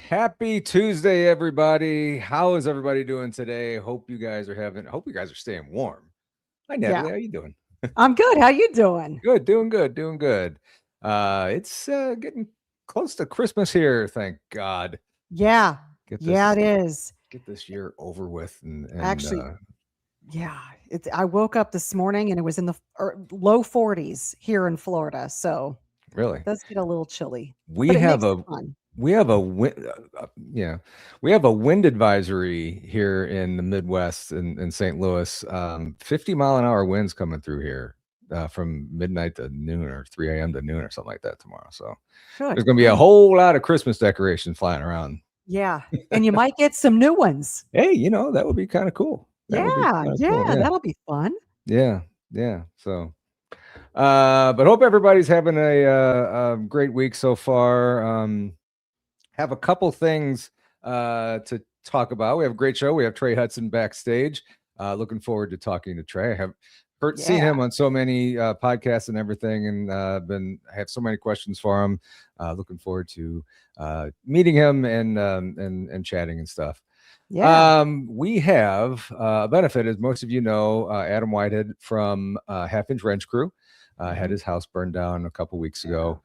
Happy Tuesday, everybody. How is everybody doing today? Hope you guys are staying warm. Hi, Yeah, Natalie. How you doing? I'm good. How you doing? Good, doing good. It's getting close to Christmas here. Thank God. Yeah, Get yeah, this it is. get this year over with, and Actually, yeah. I woke up this morning and it was in the low 40s here in Florida, so really, it does get a little chilly, we but it have makes it a fun. we have a wind, yeah, we have a wind advisory here in the Midwest in St. Louis. 50-mile-an-hour winds coming through here from midnight to noon or 3 a.m. to noon or something like that tomorrow. So Good there's going to be a grief. whole lot of Christmas decorations flying around. Yeah, and you might get some new ones. Hey, that would be kind of cool. That would be Yeah, kind of cool. yeah, Yeah, that'll be fun. yeah, yeah. So, but hope everybody's having a great week so far. Have a couple things to talk about. We have a great show. We have Trey Hudson backstage. Looking forward to talking to Trey. I have seen Yeah, him on so many podcasts and everything, and I have so many questions for him. Looking forward to meeting him and chatting and stuff. yeah. We have a benefit, as most of you know. Adam Whitehead from Half Inch Wrench Crew had Mhm. his house burned down a couple weeks ago.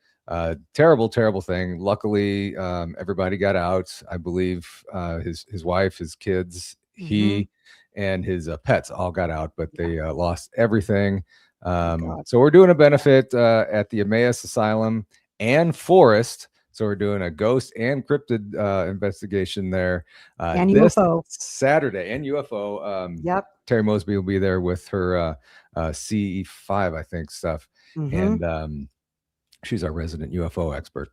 Terrible thing. Luckily, everybody got out. I believe his wife, his kids, Mhm. he, and his pets all got out, but Yeah. they lost everything. Thank God. So we're doing a benefit at the Emmaus Asylum and Forest. So we're doing a ghost and cryptid investigation there And this UFO. Saturday, and UFO. Yep. Terry Mosby will be there with her CE5, I think, stuff, Mhm. and she's our resident UFO expert.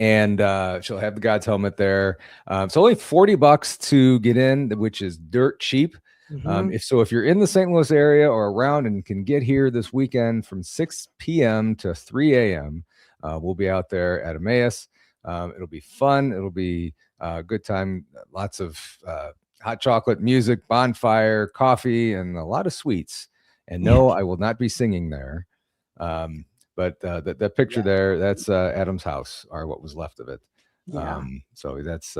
And she'll have the God's helmet there. It's only $40 to get in, which is dirt cheap. Mhm. If you're in the St. Louis area or around and can get here this weekend from 6 p.m. to 3 a.m., we'll be out there at Emmaus. It'll be fun. It'll be a good time. Lots of hot chocolate, music, bonfire, coffee, and a lot of sweets. And Yeah. no, I will not be singing there. But that picture there, that's Adam's house, or what was left of it. Yeah. So that's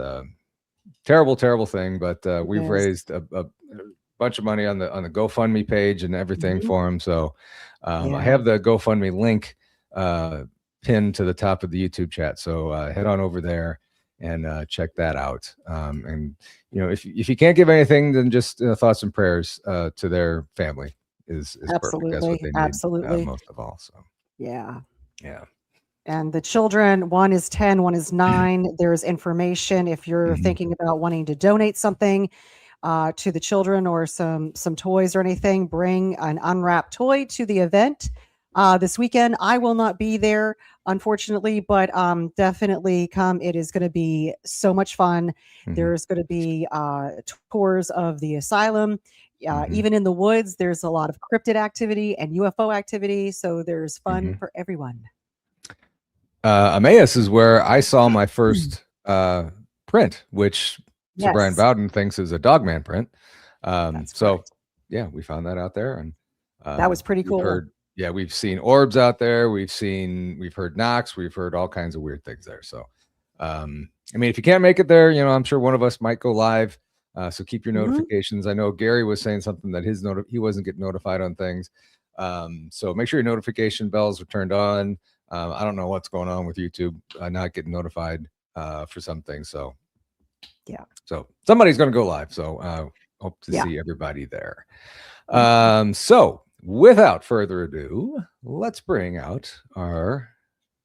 terrible thing. But It we've is. raised a bunch of money on the GoFundMe page and everything Mhm. for him. So I Yeah. have the GoFundMe link pinned to the top of the YouTube chat. So head on over there and check that out. And if you can't give anything, then just thoughts and prayers to their family is perfect. That's what Absolutely, they need absolutely. most of all. So Yeah. yeah. And the children, one is 10, one is 9. There's information if you're Mhm. thinking about wanting to donate something to the children or some toys or anything, bring an unwrapped toy to the event. This weekend, I will not be there, unfortunately, but definitely come. It is going to be so much fun. Mhm. There's going to be tours of the asylum. Mhm. Even in the woods, there's a lot of cryptid activity and UFO activity. So there's fun Mhm. for everyone. Emmaus is where I saw my Mm. first print, which Sir Brian Yes, Bowden thinks is a Dogman print. that's So correct. yeah, we found that out there, and That was pretty we've cool. heard, yeah, we've seen orbs out there. We've heard knocks. We've heard all kinds of weird things there. So, I mean, if you can't make it there, I'm sure one of us might go live. So keep your Mhm. notifications. I know Gary was saying something that he wasn't getting notified on things. So make sure your notification bells are turned on. I don't know what's going on with YouTube not getting notified for some things. Yeah, So somebody's going to go live. So hope to yeah. see everybody there. Mhm. So without further ado, let's bring out our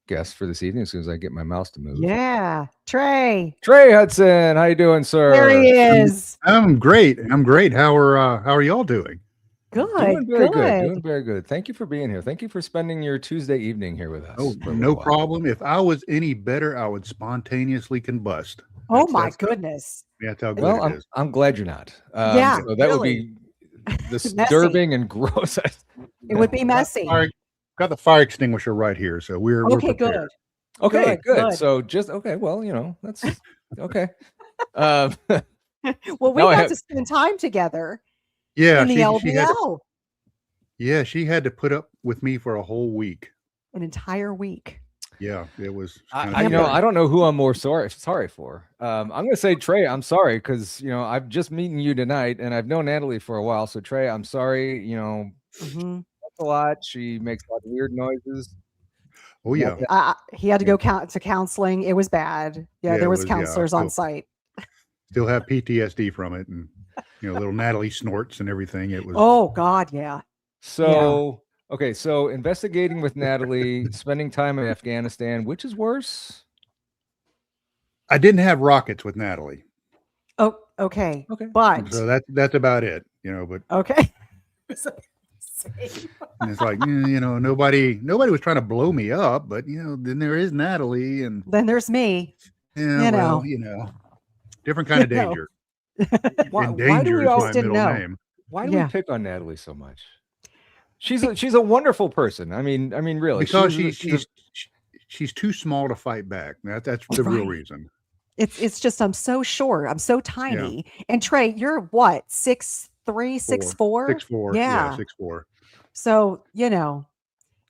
guest for this evening as soon as I get my mouse to move. Yeah, Trey, Trey Hudson, how you doing, there he sir? is. I'm great. I'm great. How are y'all doing? Good, Doing very good. good. Doing very good. Thank you for being here. Thank you for spending your Tuesday evening here with Oh, us for a little no while. problem. If I was any better, I would spontaneously combust. Oh That's my that's how, goodness. that's how good Well, it is. I'm glad you're not. Yeah, So that would really. be Messy. disturbing and gross. It would be Got the messy. fire, got the fire extinguisher right here, so we're Okay, prepared. good. Okay, Good, good. good. So just okay. Well, that's okay. Um, Well, we now I got have. to spend time together Yeah, in the she had to. LBL Yeah, she had to put up with me for a whole week. an entire week. Yeah, it was kind I of I don't know who I'm more sorry for. I'm going to say Trey. I'm sorry because I've just meeting you tonight, and I've known Natalie for a while. So Trey, I'm sorry. Hmm. A lot. She makes a lot of weird noises. Oh yeah, He had to Yeah. go to counseling. It was bad. Yeah, Yeah, there it was was. Yeah, I counselors on site. still have PTSD from it, and little Natalie snorts and everything. It was. Oh God, yeah. So okay, so investigating with Natalie, spending time in Afghanistan, which is worse? I didn't have rockets with Natalie, Oh, okay. Okay. But so that's about it. But okay. and it's like nobody was trying to blow me up, but then there is Natalie, and Then there's me. yeah, You well, know. different kind of You know. danger. Why And do danger we is all my Just didn't middle know. name. Why do we Yeah. pick on Natalie so much? She's a wonderful person. I mean, really, Because she's too small to fight back. That's the real Right. reason. It's just I'm so short. I'm so tiny. And Trey, you're what? 6'3", 6'4"? 6'4". Yeah. 6'4". So,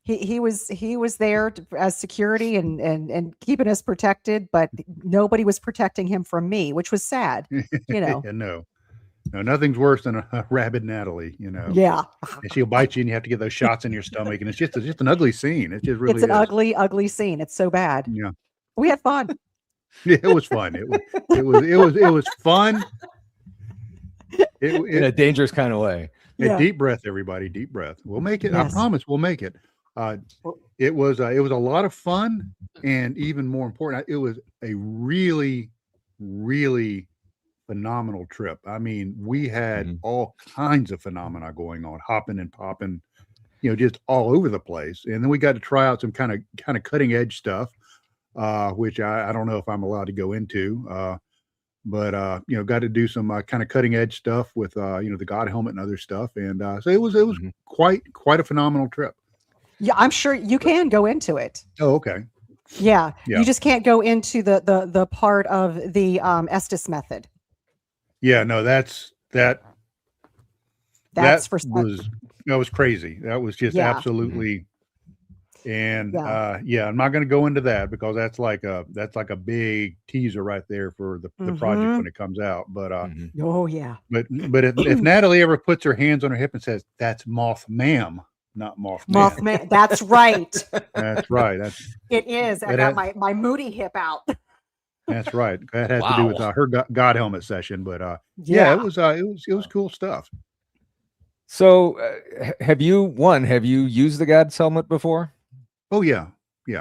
he was there as security and keeping us protected, but nobody was protecting him from me, which was sad. Yeah, no, nothing's worse than a rabid Natalie. Yeah. And she'll bite you, and you have to get those shots in your stomach, and it's just an ugly scene. It just really It's an is. ugly, ugly scene. It's so bad. Yeah, We had fun. yeah, it was fun. It was fun. in a dangerous kind of way. Yeah. Deep breath, everybody. Deep breath. We'll make it. I Yes. promise we'll make it. It was a lot of fun, and even more important, it was a really, really phenomenal trip. I mean, we had all kinds of phenomena going on, hopping and popping, just all over the place. And then we got to try out some kind of cutting edge stuff, which I don't know if I'm allowed to go into. But got to do some kind of cutting edge stuff with the God helmet and other stuff, and so it was quite a phenomenal trip. Yeah, I'm sure you can go into it. Oh, okay. Yeah. Yeah. You just can't go into the part of the Estes method. Yeah, no, That's for was crazy. That was just absolutely. And I'm not going to go into that because that's like a big teaser right there for the project when it comes out. But oh yeah. But if Natalie ever puts her hands on her hip and says, "That's Moth Ma'am," not Mothman. Mothman. That's right. That's right. It is. I got my moody hip out. That's right. That had to do with her God helmet session. But it was cool stuff. So have you used the God's helmet before? Oh yeah.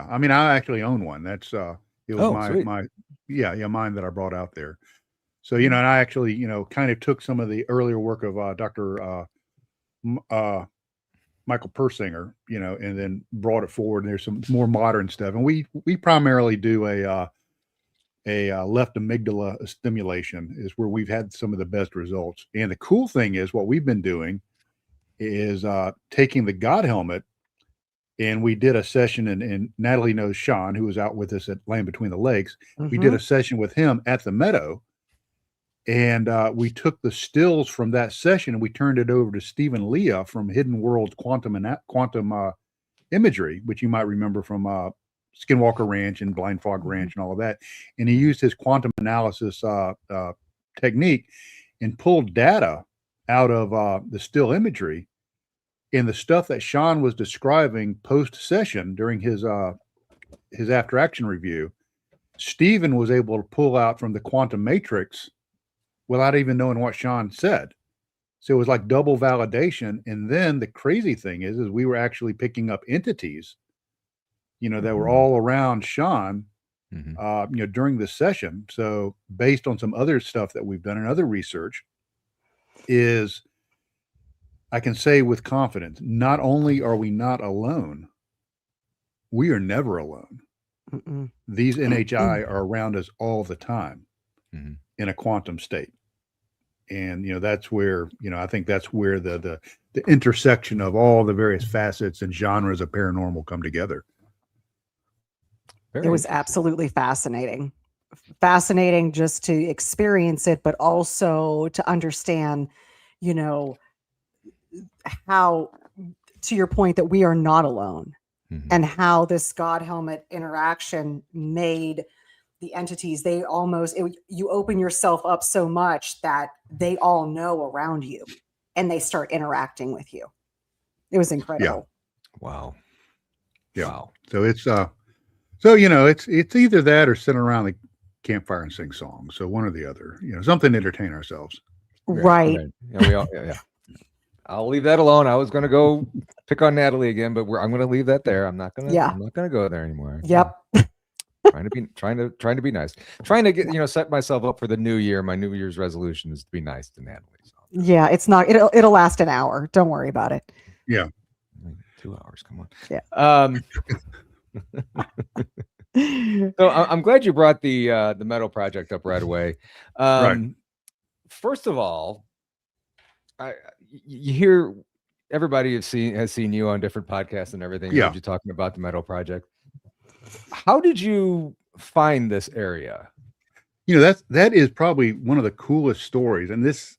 I mean, I actually own one. That's it was sweet. mine that I brought out there. So and I actually kind of took some of the earlier work of Dr. Michael Persinger, and then brought it forward. And there's some more modern stuff, and we primarily do a left amygdala stimulation is where we've had some of the best results. And the cool thing is what we've been doing is taking the God helmet. And we did a session, and Natalie knows Sean, who was out with us at Land Between the Lakes. We did a session with him at the Meadow, and we took the stills from that session and we turned it over to Stephen Leah from Hidden Worlds Quantum Imagery, which you might remember from Skinwalker Ranch and Blind Fog Ranch and all of that. And he used his quantum analysis technique and pulled data out of the still imagery. And the stuff that Sean was describing post-session during his after-action review, Stephen was able to pull out from the quantum matrix without even knowing what Sean said. So it was like double validation. And then the crazy thing is we were actually picking up entities, that were all around Sean, during the session. So based on some other stuff that we've done and other research is, I can say with confidence, not only are we not alone, we are never alone. These NHI are around us all the time in a quantum state. And, that's where, I think that's where the intersection of all the various facets and genres of paranormal come together. It was absolutely fascinating. Fascinating just to experience it, but also to understand, how, to your point, that we are not alone. and how this God helmet interaction made the entities, you open yourself up so much that they all know around you and they start interacting with you. It was incredible. Wow. Yeah. Wow. So it's it's either that or sit around the campfire and sing songs. So one or the other, something to entertain ourselves. Right. Yeah, we all, yeah. I'll leave that alone. I was going to go pick on Natalie again, but I'm going to leave that there. I'm not going to go there anymore. Yep. trying to be nice. Trying to get, set myself up for the new year. My New Year's resolution is to be nice to Natalie. So. Yeah, it's not, it'll last an hour. Don't worry about it. Yeah. 2 hours. Come on. Yeah. So I'm glad you brought the metal project up right away. Right. First of all, you hear everybody has seen you on different podcasts and everything. Yeah. Heard you talking about the metal project. How did you find this area? That is probably one of the coolest stories. And this,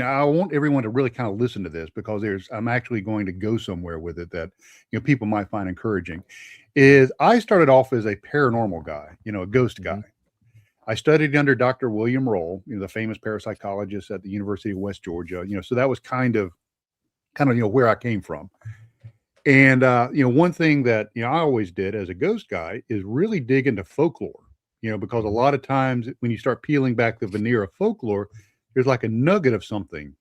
I want everyone to really kind of listen to this because I'm actually going to go somewhere with it that, people might find encouraging. Is I started off as a paranormal guy, a ghost guy. I studied under Dr. William Roll, the famous parapsychologist at the University of West Georgia, so that was kind of, where I came from. And, one thing that, I always did as a ghost guy is really dig into folklore, because a lot of times when you start peeling back the veneer of folklore, there's like a nugget of something,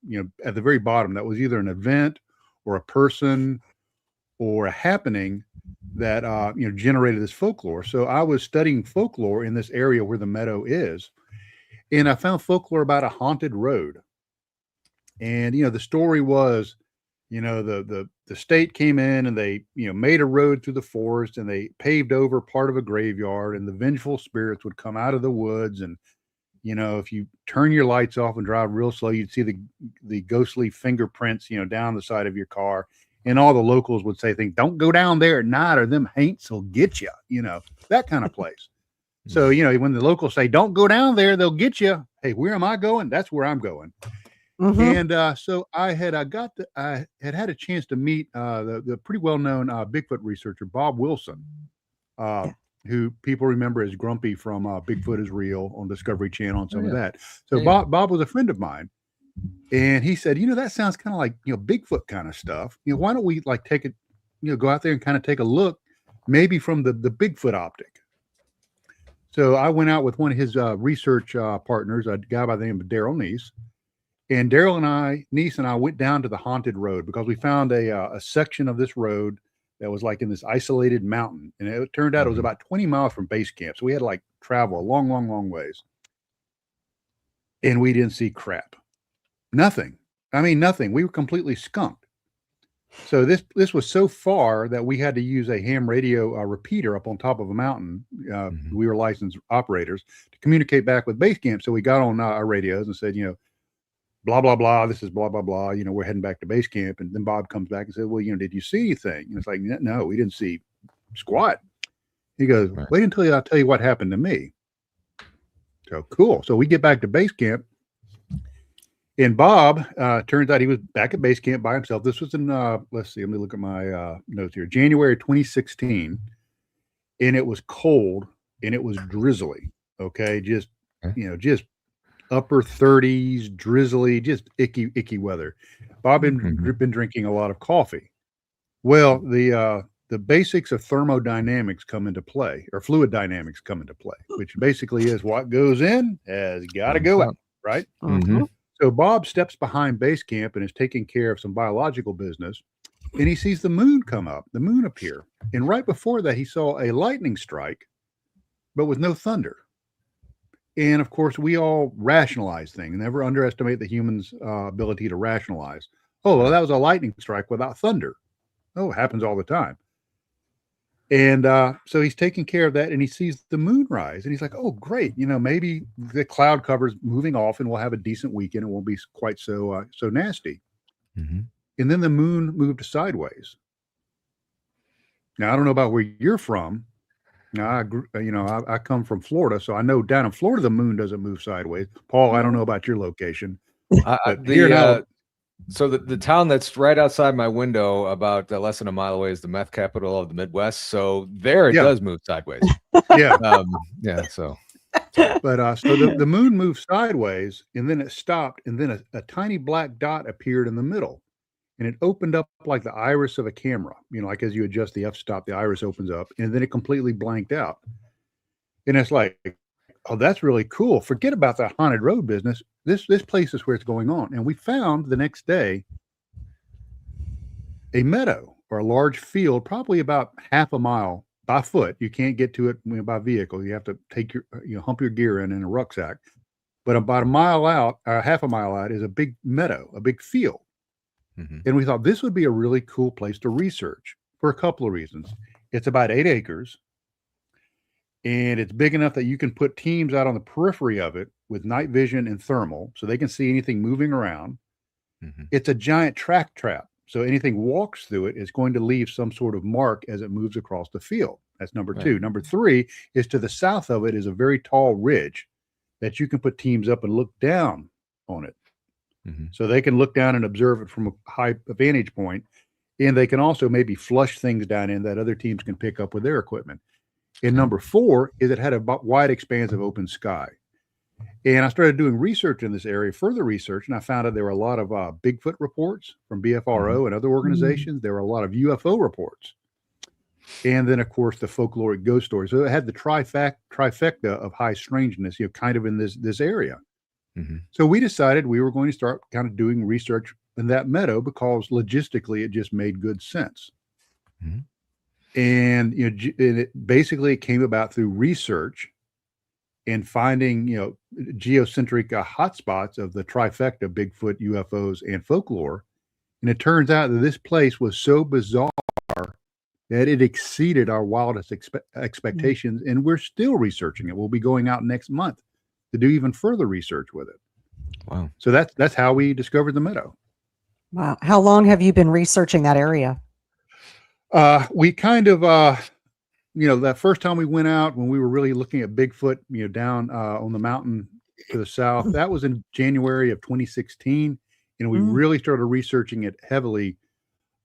at the very bottom that was either an event or a person or a happening that, generated this folklore. So I was studying folklore in this area where the meadow is, and I found folklore about a haunted road. And, the story was, the state came in and they, made a road through the forest and they paved over part of a graveyard, and the vengeful spirits would come out of the woods. And, if you turn your lights off and drive real slow, you'd see the ghostly fingerprints, down the side of your car. And all the locals would say things, don't go down there at night or them haints will get you, that kind of place. So, when the locals say, don't go down there, they'll get you. Hey, where am I going? That's where I'm going. Mm-hmm. And so I had had a chance to meet the pretty well-known Bigfoot researcher, Bob Wilson, who people remember as Grumpy from Bigfoot is Real on Discovery Channel and some of that. So Bob was a friend of mine. And he said, that sounds kind of like, Bigfoot kind of stuff. Why don't we like take it, go out there and kind of take a look, maybe from the Bigfoot optic. So I went out with one of his research partners, a guy by the name of Daryl Neese. And Neese and I went down to the haunted road because we found a section of this road that was like in this isolated mountain. And it turned out it was about 20 miles from base camp. So we had to like travel a long, long, long ways. And we didn't see crap. Nothing. I mean, nothing. We were completely skunked. So this was so far that we had to use a ham radio repeater up on top of a mountain. We were licensed operators to communicate back with base camp. So we got on our radios and said, blah, blah, blah. This is blah, blah, blah. We're heading back to base camp. And then Bob comes back and said, well, did you see anything? And it's like, no, we didn't see squat. He goes, wait until I'll tell you what happened to me. So cool. So we get back to base camp. And Bob, turns out he was back at base camp by himself. This was in, let's see, let me look at my notes here. January 2016. And it was cold and it was drizzly. Okay. Just upper 30s, drizzly, just icky weather. Bob had been drinking a lot of coffee. Well, the basics of thermodynamics come into play, or fluid dynamics come into play, which basically is what goes in has got to go out, right? Mm-hmm. So Bob steps behind base camp and is taking care of some biological business, and he sees the moon appear. And right before that, he saw a lightning strike, but with no thunder. And of course, we all rationalize things. Never underestimate the human's ability to rationalize. Oh, well, that was a lightning strike without thunder. Oh, it happens all the time. And so he's taking care of that, and he sees the moon rise, and he's like, oh, great. Maybe the cloud cover's moving off and we'll have a decent weekend. It won't be quite so nasty. Mm-hmm. And then the moon moved sideways. Now, I don't know about where you're from. Now, I come from Florida, so I know down in Florida, the moon doesn't move sideways. Paul, I don't know about your location. So the town that's right outside my window, about less than a mile away, is the meth capital of the Midwest. So there it does move sideways. Yeah. Yeah. So, but so the moon moved sideways, and then it stopped, and then a tiny black dot appeared in the middle, and it opened up like the iris of a camera. You know, like as you adjust the f-stop, the iris opens up, and then it completely blanked out. And it's like, oh, that's really cool. Forget about the haunted road business. This place is where it's going on. And we found the next day a meadow or a large field, probably about half a mile by foot. You can't get to it by vehicle. You have to take hump your gear in a rucksack. But about a mile out, or half a mile out, is a big meadow, a big field. Mm-hmm. And we thought this would be a really cool place to research for a couple of reasons. It's about 8 acres. And it's big enough that you can put teams out on the periphery of it with night vision and thermal, so they can see anything moving around. Mm-hmm. It's a giant track trap. So anything walks through it is going to leave some sort of mark as it moves across the field. That's number two. Number three is to the south of it is a very tall ridge that you can put teams up and look down on it. Mm-hmm. So they can look down and observe it from a high vantage point. And they can also maybe flush things down in that other teams can pick up with their equipment. And number four is it had a wide expanse of open sky. And I started doing research in this area, further research, and I found out there were a lot of Bigfoot reports from BFRO and other organizations. There were a lot of UFO reports. And then, of course, the folkloric ghost stories. So it had the trifecta of high strangeness, kind of in this area. Mm-hmm. So we decided we were going to start kind of doing research in that meadow because logistically it just made good sense. Mm-hmm. And it came about through research and finding geocentric hotspots of the trifecta: Bigfoot, UFOs, and folklore. And it turns out that this place was so bizarre that it exceeded our wildest expectations, and we're still researching it. We'll be going out next month to do even further research with it. Wow! So that's how we discovered the meadow. Wow! How long have you been researching that area? We kind of, that first time we went out when we were really looking at Bigfoot, down on the mountain to the south, that was in January of 2016. And we really started researching it heavily,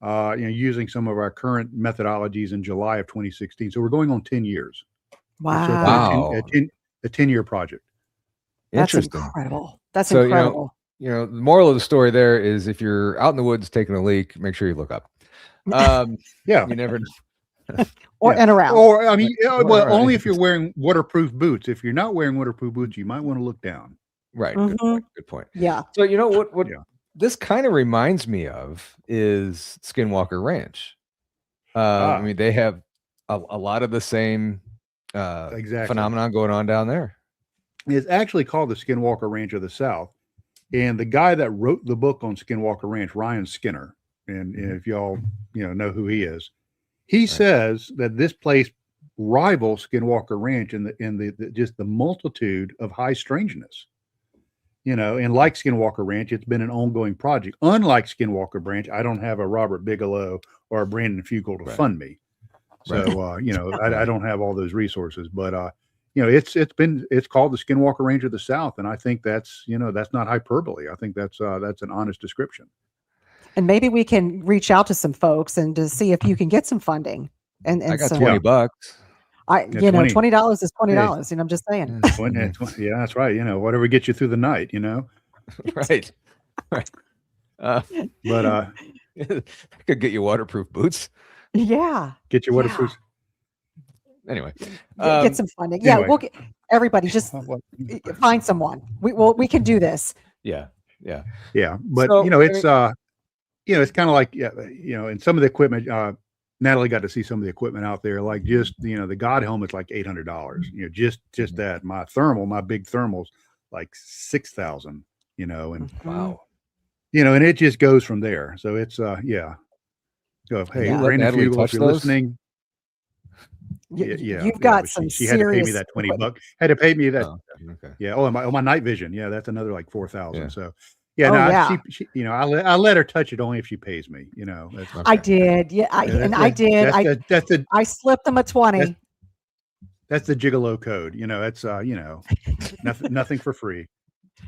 using some of our current methodologies in July of 2016. So we're going on 10 years. Wow. A 10-year project. That's incredible. That's incredible. The moral of the story there is if you're out in the woods taking a leak, make sure you look up. You never and around, or I mean, only if you're wearing waterproof boots. If you're not wearing waterproof boots, you might want to look down. Right. Good point. Yeah. So what this kind of reminds me of is Skinwalker Ranch. I mean, they have a lot of the same phenomenon going on down there. It's actually called the Skinwalker Ranch of the South, and the guy that wrote the book on Skinwalker Ranch, Ryan Skinner. And if y'all, know who he is, he says that this place rivals Skinwalker Ranch in the just the multitude of high strangeness, and like Skinwalker Ranch, it's been an ongoing project. Unlike Skinwalker Ranch, I don't have a Robert Bigelow or a Brandon Fugel to fund me. So, I don't have all those resources, but, it's called the Skinwalker Range of the South. And I think that's not hyperbole. I think that's an honest description. And maybe we can reach out to some folks and to see if you can get some funding. And I got some, $20. $20 is $20. And I'm just saying. 20, yeah, that's right. Whatever gets you through the night. Right. But I could get you waterproof boots. Yeah. Get your waterproof. Anyway, get some funding. Yeah, we'll get everybody. Just find someone. We can do this. Yeah. But so, it's kind of like and some of the equipment. Natalie got to see some of the equipment out there, like just the God helmet's like $800. Just that. My big thermal's like $6,000. And wow. And it just goes from there. So it's Go. Hey, Brandon Fugel, if you're listening. You've got some. She had to pay me that $20. Had to pay me that. Okay. Yeah. Oh, my night vision. Yeah, that's another like $4,000. Yeah. So. Yeah, she I let her touch it only if she pays me. That's I did. Yeah, I did. I slipped them a 20. That's the gigolo code. That's nothing for free.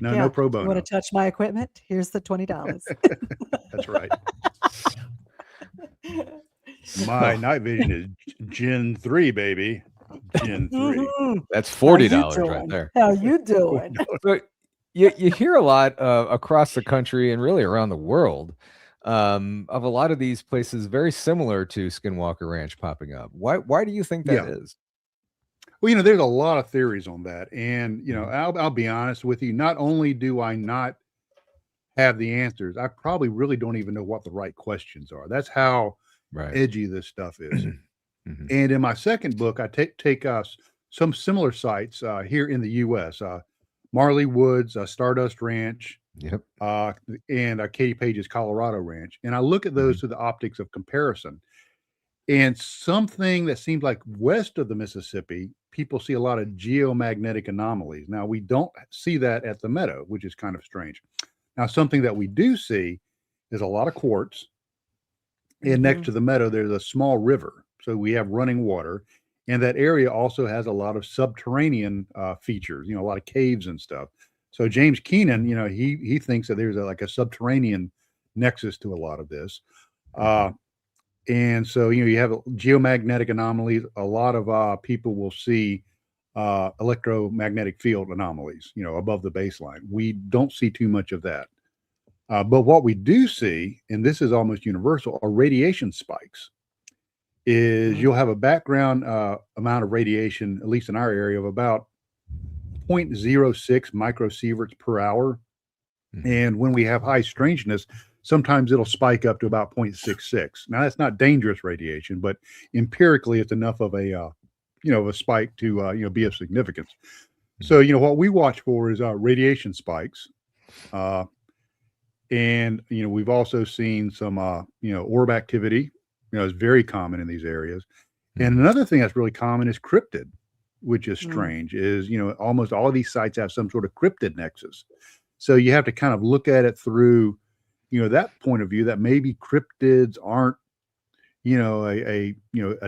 No, Yeah. no pro You want bono. to touch my equipment? Here's the $20. That's right. My night vision is Gen 3, baby. Gen 3. Mhm. That's How you $40 right doing? there. How you doing? But you hear a lot across the country and really around the world of a lot of these places very similar to Skinwalker Ranch popping up. Why do you think that Yeah. is? Well, there's a lot of theories on that. And, I'll be honest with you. Not only do I not have the answers, I probably really don't even know what the right questions are. That's how Right. edgy this stuff is. Mhm. And in my second book, I take some similar sites here in the U.S. Marley Woods, Stardust Ranch, Yep. and Katy Page's Colorado Ranch, and I look at those through the optics of comparison. And something that seems like west of the Mississippi, people see a lot of geomagnetic anomalies. Now we don't see that at the Meadow, which is kind of strange. Now something that we do see is a lot of quartz. And next to the Meadow, there's a small river. So we have running water. And that area also has a lot of subterranean features, a lot of caves and stuff. So James Keenan, he thinks that there's like a subterranean nexus to a lot of this. And so, you have geomagnetic anomalies. A lot of people will see electromagnetic field anomalies, above the baseline. We don't see too much of that. But what we do see, and this is almost universal, are radiation spikes. You'll have a background amount of radiation, at least in our area, of about 0.06 microsieverts per hour. And when we have high strangeness, sometimes it'll spike up to about 0.66. Now that's not dangerous radiation, but empirically it's enough of a spike to be of significance. So what we watch for is radiation spikes. And we've also seen some orb activity. It's very common in these areas. And another thing that's really common is cryptid, which is strange. Is almost all of these sites have some sort of cryptid nexus. So you have to kind of look at it through that point of view, that maybe cryptids aren't a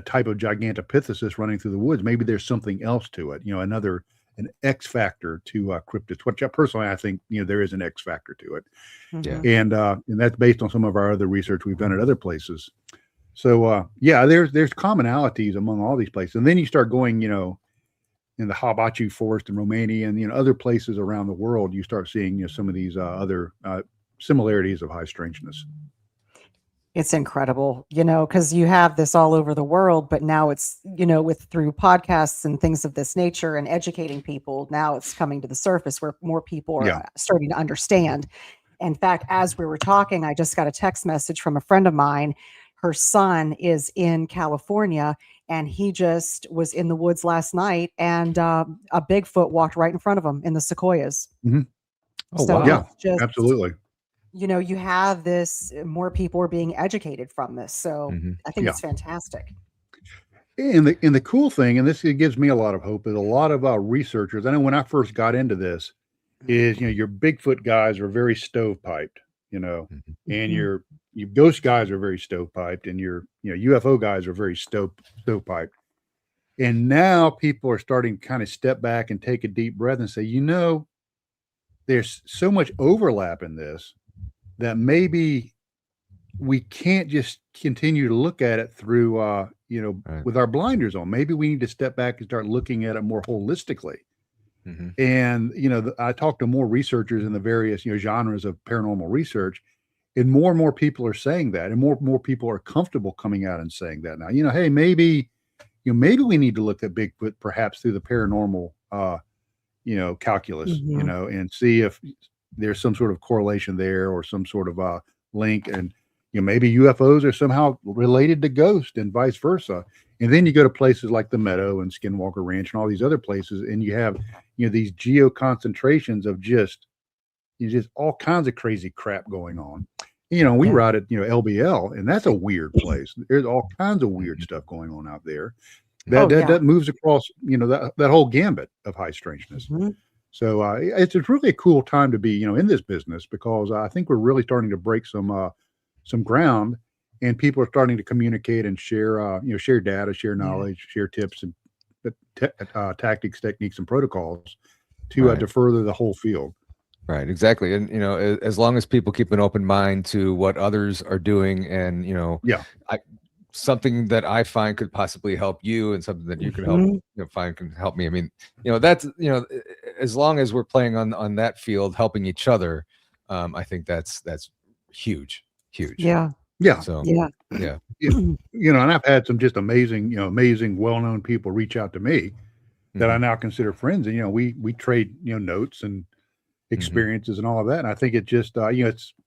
type of gigantopithecus running through the woods. Maybe there's something else to it. An X factor to cryptids. Which personally I think there is an X factor to it. Yeah. And that's based on some of our other research we've done at other places. So there's commonalities among all these places. And then you start going, in the Habachu forest in Romania and other places around the world, you start seeing some of these other similarities of high strangeness. It's incredible, because you have this all over the world, but now it's, through podcasts and things of this nature and educating people, now it's coming to the surface where more people are starting to understand. In fact, as we were talking, I just got a text message from a friend of mine. Her son is in California, and he just was in the woods last night, and a Bigfoot walked right in front of him in the sequoias. Oh, So wow. Yeah, it's just, absolutely. you have this, more people are being educated from this. So I think it's fantastic. And the cool thing, and this gives me a lot of hope, is a lot of researchers. I know when I first got into this, is your Bigfoot guys are very stovepiped, and your ghost guys are very stovepiped, and your UFO guys are very stovepiped. And now people are starting to kind of step back and take a deep breath and say, there's so much overlap in this that maybe we can't just continue to look at it through with our blinders on. Maybe we need to step back and start looking at it more holistically. And I talked to more researchers in the various genres of paranormal research, and more people are saying that, and more people are comfortable coming out and saying that now. Hey, maybe we need to look at Bigfoot perhaps through the paranormal calculus, and see if there's some sort of correlation there or some sort of link, and maybe UFOs are somehow related to ghosts and vice versa. And then you go to places like the Meadow and Skinwalker Ranch and all these other places, and you have these geo concentrations of just all kinds of crazy crap going on. We were out at LBL, and that's a weird place. There's all kinds of weird stuff going on out there that moves across that whole gambit of high strangeness. So it's really a cool time to be in this business, because I think we're really starting to break some ground, and people are starting to communicate and share share data, share knowledge, share tips and tactics, techniques, and protocols to further the whole field. Right, exactly. And as long as people keep an open mind to what others are doing, and Yeah. I something that I find could possibly help you, and something that you can help Mhm. find can help me. I mean, that's as long as we're playing on that field, helping each other, I think that's huge, huge. Yeah. Yeah. So Yeah. yeah. Yeah. And I've had some just amazing, amazing, well-known people reach out to me that I Mhm, now consider friends. And, we trade, notes and mhm. experiences and all of that. And I think it just,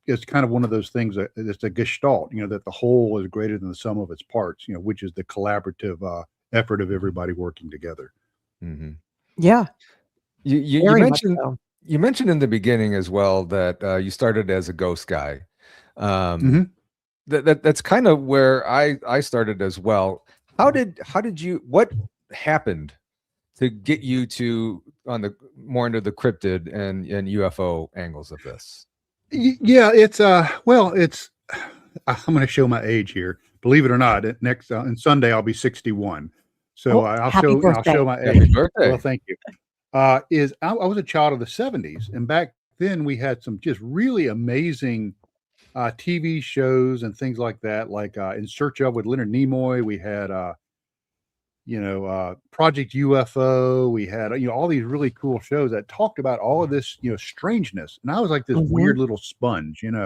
it's kind of one of those things that it's a gestalt, that the whole is greater than the sum of its parts, which is the collaborative effort of everybody working together. Mhm. Yeah. You Very much mentioned so. in the beginning as well that you started as a ghost guy. Um, Hmm. that's kind of where I started as well. How did you what happened to get you to on the more into the cryptid and UFO angles of this? Yeah, it's, well, it's, I'm going to show my age here. Believe it or not, next on Sunday I'll be 61. So Oh, I'll happy show, I'll show birthday. my Happy age. Well, birthday. thank you. Is I was a child of the 70s, and back then we had some just really amazing TV shows and things like that, like In Search of with Leonard Nimoy. We had Project UFO. We had all these really cool shows that talked about all of this strangeness. And I was like this Mhm. weird little sponge, and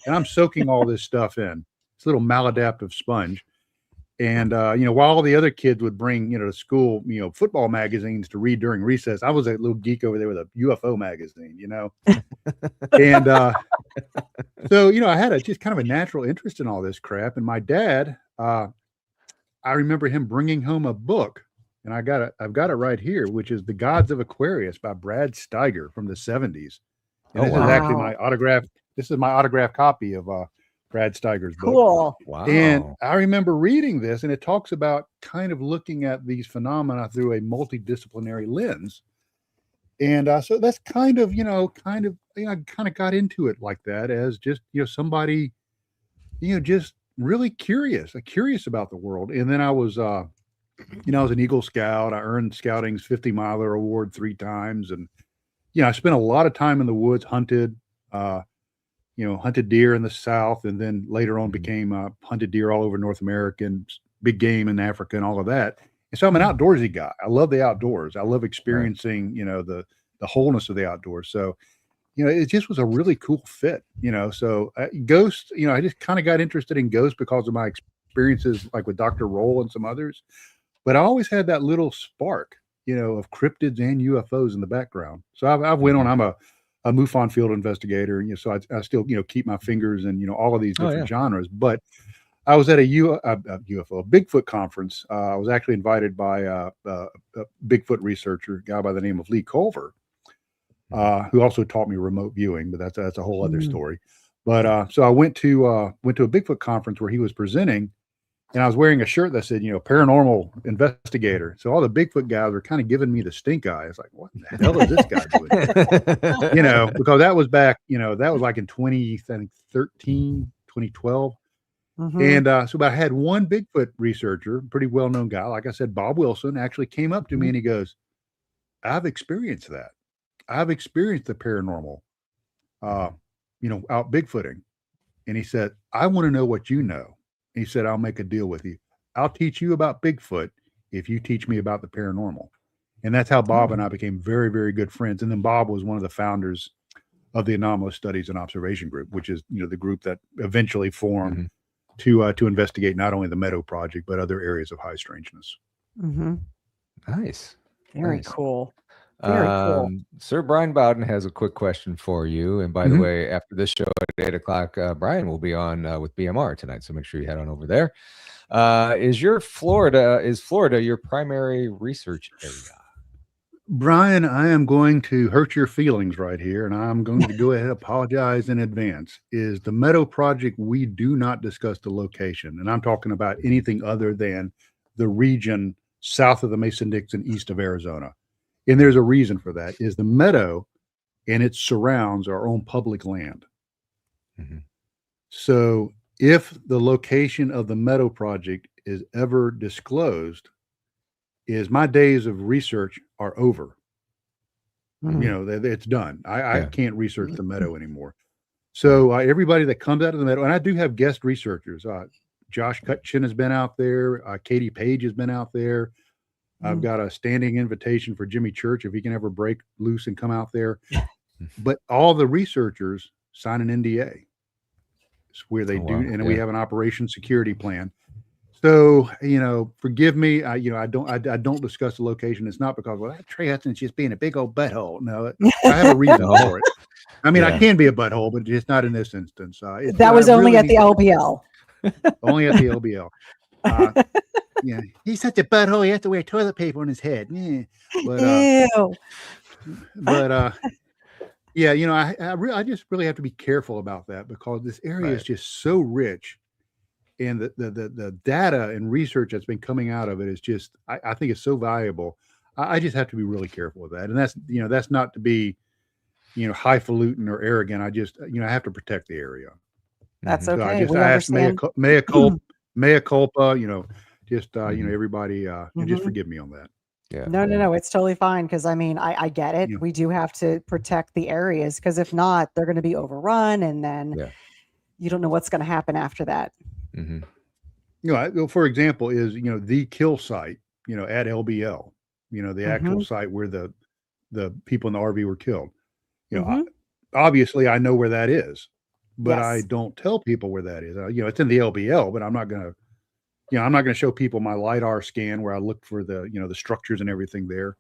I'm soaking all this stuff in. This little maladaptive sponge. And while all the other kids would bring to school football magazines to read during recess, I was a little geek over there with a UFO magazine, and so I had a just kind of a natural interest in all this crap. And my dad, I remember him bringing home a book, and I've got it right here, which is The Gods of Aquarius by Brad Steiger from the 70s. And Oh this is wow. actually Wow. my autograph. This is my autographed copy of Brad Steiger's book. Cool. And Wow. I remember reading this, and it talks about kind of looking at these phenomena through a multidisciplinary lens. And so that's I kind of got into it like that as just, somebody, just really curious about the world. And then I was, I was an Eagle Scout. I earned Scouting's 50 miler award 3 times. And, I spent a lot of time in the woods, uh, hunted deer in the South. And then later on Mhm. became hunted deer all over North America and big game in Africa and all of that. And so I'm an Mhm. outdoorsy guy. I love the outdoors. I love Right. experiencing, the wholeness of the outdoors. So, it just was a really cool fit, So ghosts, I just kind of got interested in ghosts because of my experiences, like with Dr. Roll and some others. But I always had that little spark, of cryptids and UFOs in the background. So I've went on. Mhm. I'm a MUFON field investigator, so I still, keep my fingers in, all of these Oh yeah. different genres. But I was at a UFO, a Bigfoot conference. I was actually invited by a Bigfoot researcher, a guy by the name of Lee Culver, Mhm. who also taught me remote viewing, but that's a whole other Mm. story. But so I went to a Bigfoot conference where he was presenting, and I was wearing a shirt that said, paranormal investigator. So all the Bigfoot guys were kind of giving me the stink eye. It's like, what the hell is this guy doing here? Because that was back, that was like in 2013, 2012. Mhm. And so but I had one Bigfoot researcher, pretty well-known guy, like I said, Bob Wilson, actually came up to me Mhm. and he goes, I've experienced that. I've experienced the paranormal, uh, Mhm. out Bigfooting. And he said, I want to know what you know. He said, I'll make a deal with you. I'll teach you about Bigfoot if you teach me about the paranormal. And that's how Bob and Oh. I became very, very good friends. And then Bob was one of the founders of the Anomalous Studies and Observation Group, which is, the group that eventually formed Mhm. to investigate not only the Meadow Project, but other areas of high strangeness. Mhm. Nice. Very Nice. cool. Very cool. Sir Brian Bowden has a quick question for you. And by the Mhm. way, after this show at 8 o'clock, Brian will be on with BMR tonight. So make sure you head on over there. Is Florida your primary research area? Brian, I am going to hurt your feelings right here, and I'm going to go ahead and apologize in advance. Is the Meadow Project, we do not discuss the location, and I'm talking about Mhm. anything other than the region south of the Mason-Dixon, east of Arizona. And there's a reason for that, is the Meadow and its surrounds are on public land. Mhm. So if the location of the Meadow Project is ever disclosed, is my days of research are over. You know, it's done. I can't research the meadow anymore. So everybody that comes out of the meadow, and I do have guest researchers. Josh Cutchin has been out there. Katie Page has been out there. I've got a standing invitation for Jimmy Church if he can ever break loose and come out there. But all the researchers sign an NDA. It's where they do, and we have an operation security plan. So, you know, forgive me. I don't discuss the location. It's not because, well, Trey Hudson's just being a big old butthole. No, I have a reason for it. I mean, I can be a butthole, but just not in this instance. That was only at the LBL. Only at the LBL. Yeah, he's such a butthole. He has to wear toilet paper on his head. Yeah, but yeah, you know, I just really have to be careful about that because this area is just so rich, and the data and research that's been coming out of it is just, I think it's so valuable. I just have to be really careful with that, and that's not to be, you know, highfalutin or arrogant. I just, you know, I have to protect the area. That's So okay. I ask mea culpa, you know, just you know, everybody just forgive me on that. No, it's totally fine, because I mean, I get it. We do have to protect the areas, because if not, they're going to be overrun, and then you don't know what's going to happen after that. You know, for example, is, you know, the kill site, you know, at LBL, you know, the actual site where the people in the RV were killed. You know, obviously I know where that is, but I don't tell people where that is. You know, it's in the LBL, but I'm not going to, you know, I'm not going to show people my LiDAR scan where I look for the, you know, the structures and everything there,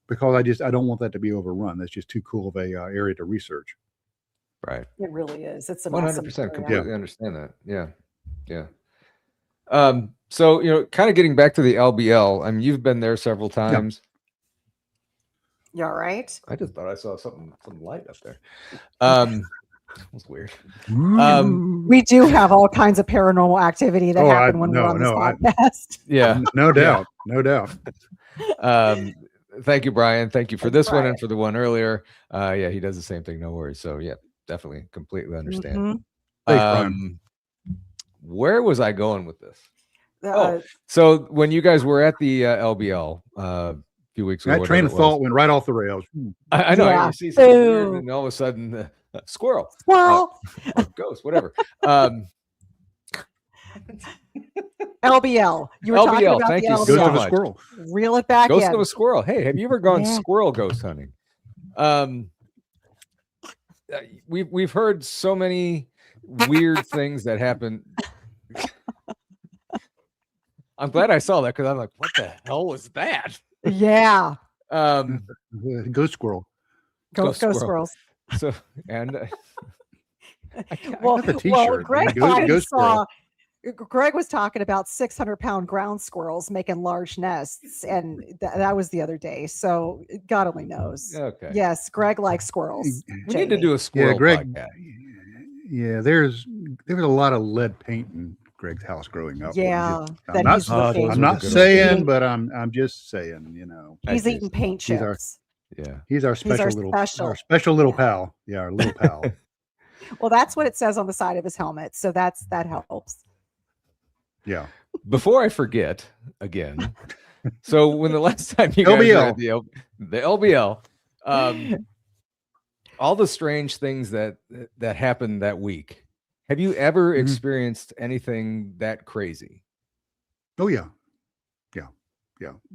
because I don't want that to be overrun. That's just too cool of a area to research. Right. It really is. It's an 100% completely understand that. Yeah. So, you know, kind of getting back to the LBL, I mean, you've been there several times. You all right? I just thought I saw some light up there. That was weird. We do have all kinds of paranormal activity that happen when we're on this podcast. No doubt. No doubt. Thank you, Brian. Thank you for this one and for the one earlier. Yeah, he does the same thing. No worries. So yeah, definitely completely understand. Thanks, Brian. Where was I going with this? So when you guys were at the LBL a few weeks ago, that train of thought went right off the rails. I know. You see something weird, and all of a sudden, squirrel, ghost, whatever. LBL. You were talking about thank the you LBL. so much. Squirrel. Reel it back Ghost in. of a squirrel. Hey, have you ever gone squirrel ghost hunting? We've heard so many weird things that happen. I'm glad I saw that, because I'm like, what the hell was that? Yeah. Ghost squirrel. Ghost squirrels. So, and Greg was talking about 600-pound ground squirrels making large nests, and that was the other day. So God only knows. Okay. Yes, Greg likes squirrels. We need to do a squirrel podcast. Yeah, there was a lot of lead paint in Greg's house growing up. Yeah, I'm not saying, but I'm just saying, you know, he's eating paint chips. He's our special little pal. Yeah, our little pal. Well, that's what it says on the side of his helmet, so that helps. Yeah. Before I forget again, so when the last time you guys were at the LBL, all the strange things that happened that week, have you ever experienced anything that crazy? Oh yeah.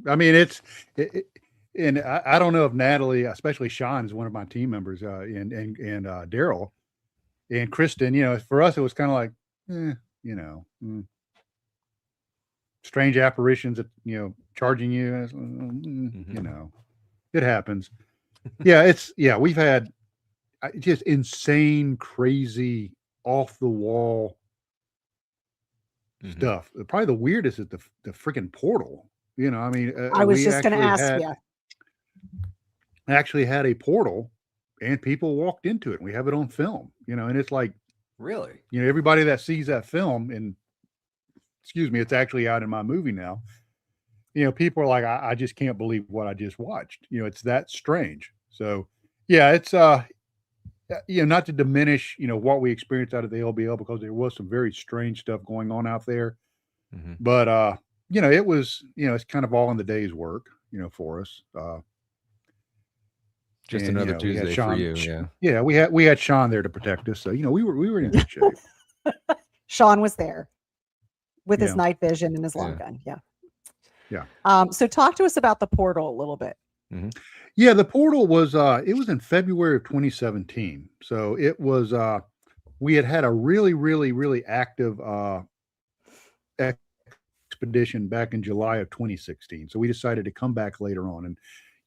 I mean, and I don't know if Natalie, especially Sean, is one of my team members, and Daryl and Kristen. You know, for us, it was kind of like, you know, strange apparitions that, you know, charging you. You know, it happens. We've had just insane, crazy, off the wall stuff. Probably the weirdest is the freaking portal. You know, I mean, I was just going to ask you. Actually had a portal, and people walked into it. And we have it on film. You know, and it's like, really, you know, everybody that sees that film, and excuse me, it's actually out in my movie now. You know, people are like, I just can't believe what I just watched. You know, it's that strange. So, yeah, it's you know, not to diminish, you know, what we experienced out of the LBL, because there was some very strange stuff going on out there. But you know, it was, you know, it's kind of all in the day's work, you know, for us. Just And, another we had Tuesday for Sean. you. Yeah. Yeah, we had Sean there to protect us, so we were in good shape. Sean was there with his Yeah. night vision and his long Yeah. gun. Yeah. Yeah. So talk to us about the portal a little bit. Yeah, the portal was it was in February of 2017. So it was we had a really, really, really active expedition back in July of 2016. So we decided to come back later on. And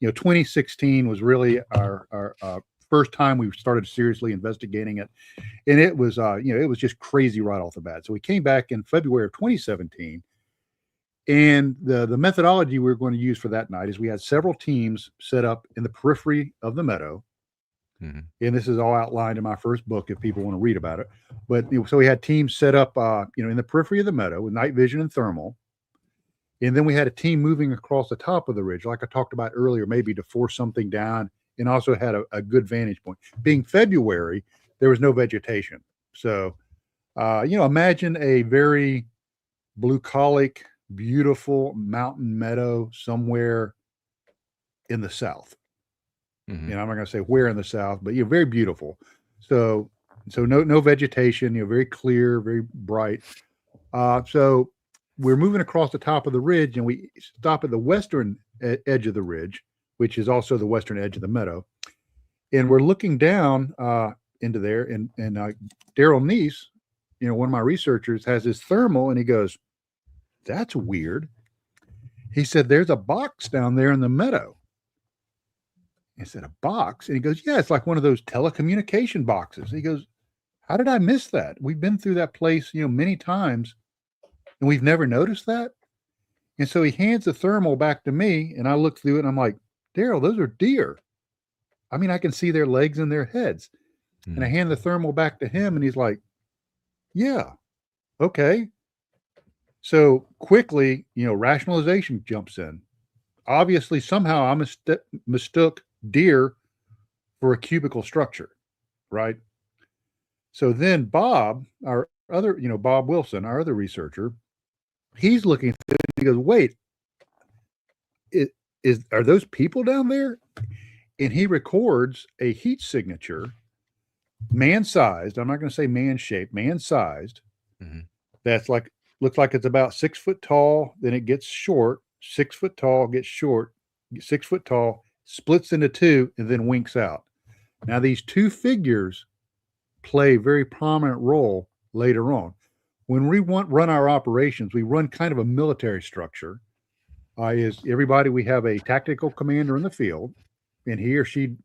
2016 was really our first time we started seriously investigating it. And it was it was just crazy right off the bat. So we came back in February of 2017. And the methodology we were going to use for that night is we had several teams set up in the periphery of the meadow. And this is all outlined in my first book if people want to read about it. But so we had teams set up in the periphery of the meadow with night vision and thermal. And then we had a team moving across the top of the ridge, like I talked about earlier, maybe to force something down, and also had a good vantage point. Being February, there was no vegetation. So imagine a very bucolic, beautiful mountain meadow somewhere in the south. I'm not going to say where in the south, but very beautiful. So no vegetation, very clear, very bright. So we're moving across the top of the ridge, and we stop at the western edge of the ridge, which is also the western edge of the meadow. And we're looking down into there, and Daryl Neese, one of my researchers, has his thermal, and he goes, "That's weird." He said, "There's a box down there in the meadow." I said, "A box?" And he goes, "Yeah, it's like one of those telecommunication boxes." He goes, "How did I miss that? We've been through that place, many times, and we've never noticed that." And so he hands the thermal back to me, and I look through it, and I'm like, "Daryl, those are deer. I mean, I can see their legs and their heads." And I hand the thermal back to him, and he's like, "Yeah, okay." So quickly, rationalization jumps in. Obviously, somehow I mistook deer for a cubical structure, right? So then Bob, our other, Bob Wilson, our other researcher, he's looking at it and he goes, "Wait, are those people down there?" And he records a heat signature, man-sized. I'm not going to say man-shaped, man-sized. That's looks like it's about 6 foot tall. Then it gets short, 6 foot tall, gets short, 6 foot tall, splits into two, and then winks out. Now, these two figures play a very prominent role later on. When we run our operations, we run kind of a military structure. We have a tactical commander in the field, and he or she,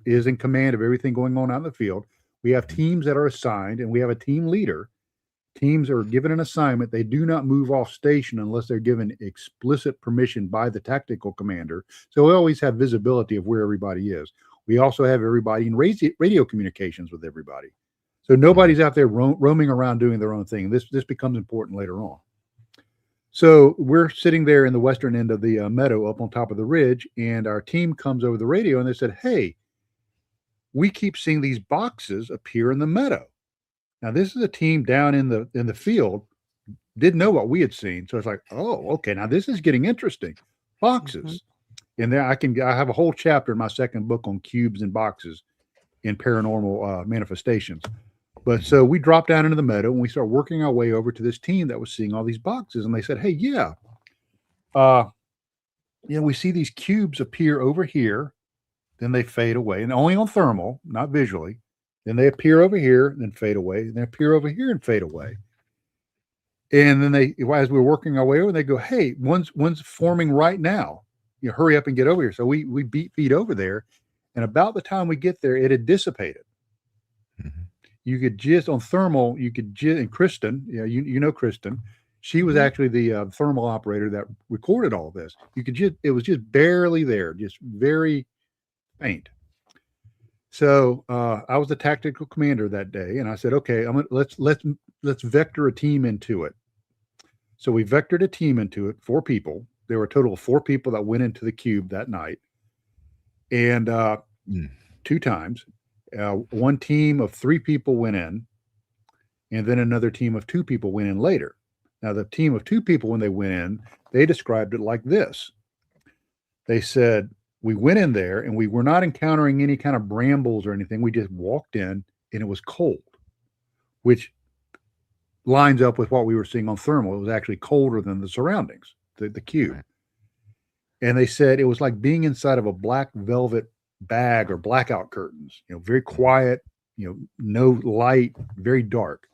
is in command of everything going on out in the field. We have teams that are assigned, and we have a team leader. Teams are given an assignment. They do not move off station unless they're given explicit permission by the tactical commander. So we always have visibility of where everybody is. We also have everybody in radio communications with everybody. So nobody's out there roaming around doing their own thing. This becomes important later on. So we're sitting there in the western end of the meadow up on top of the ridge, and our team comes over the radio, and they said, "Hey, we keep seeing these boxes appear in the meadow." Now, this is a team down in the field, didn't know what we had seen. So it's like, "Oh, okay, now this is getting interesting. Boxes." And there I have a whole chapter in my second book on cubes and boxes in paranormal manifestations. But so we dropped down into the meadow, and we start working our way over to this team that was seeing all these boxes. And they said, "Hey, yeah, we see these cubes appear over here, then they fade away, and only on thermal, not visually. Then they appear over here, and then fade away, and they appear over here and fade away." And then as we were working our way over, they go, "Hey, one's forming right now. Hurry up and get over here." So we beat feet over there, and about the time we get there, it had dissipated. You could just on thermal, and Kristen, Kristen, she was actually the thermal operator that recorded all of this. It was just barely there, just very faint. So I was the tactical commander that day, and I said, "Okay, let's vector a team into it." So we vectored a team into it, 4 people. There were a total of 4 people that went into the cube that night, and 2 times. One team of 3 people went in, and then another team of 2 people went in later. Now, the team of 2 people, when they went in, they described it like this. They said, we went in there and we were not encountering any kind of brambles or anything. We just walked in and it was cold, which lines up with what we were seeing on thermal. It was actually colder than the surroundings, the cube. Right. And they said it was like being inside of a black velvet bag or blackout curtains, very quiet, no light, very dark.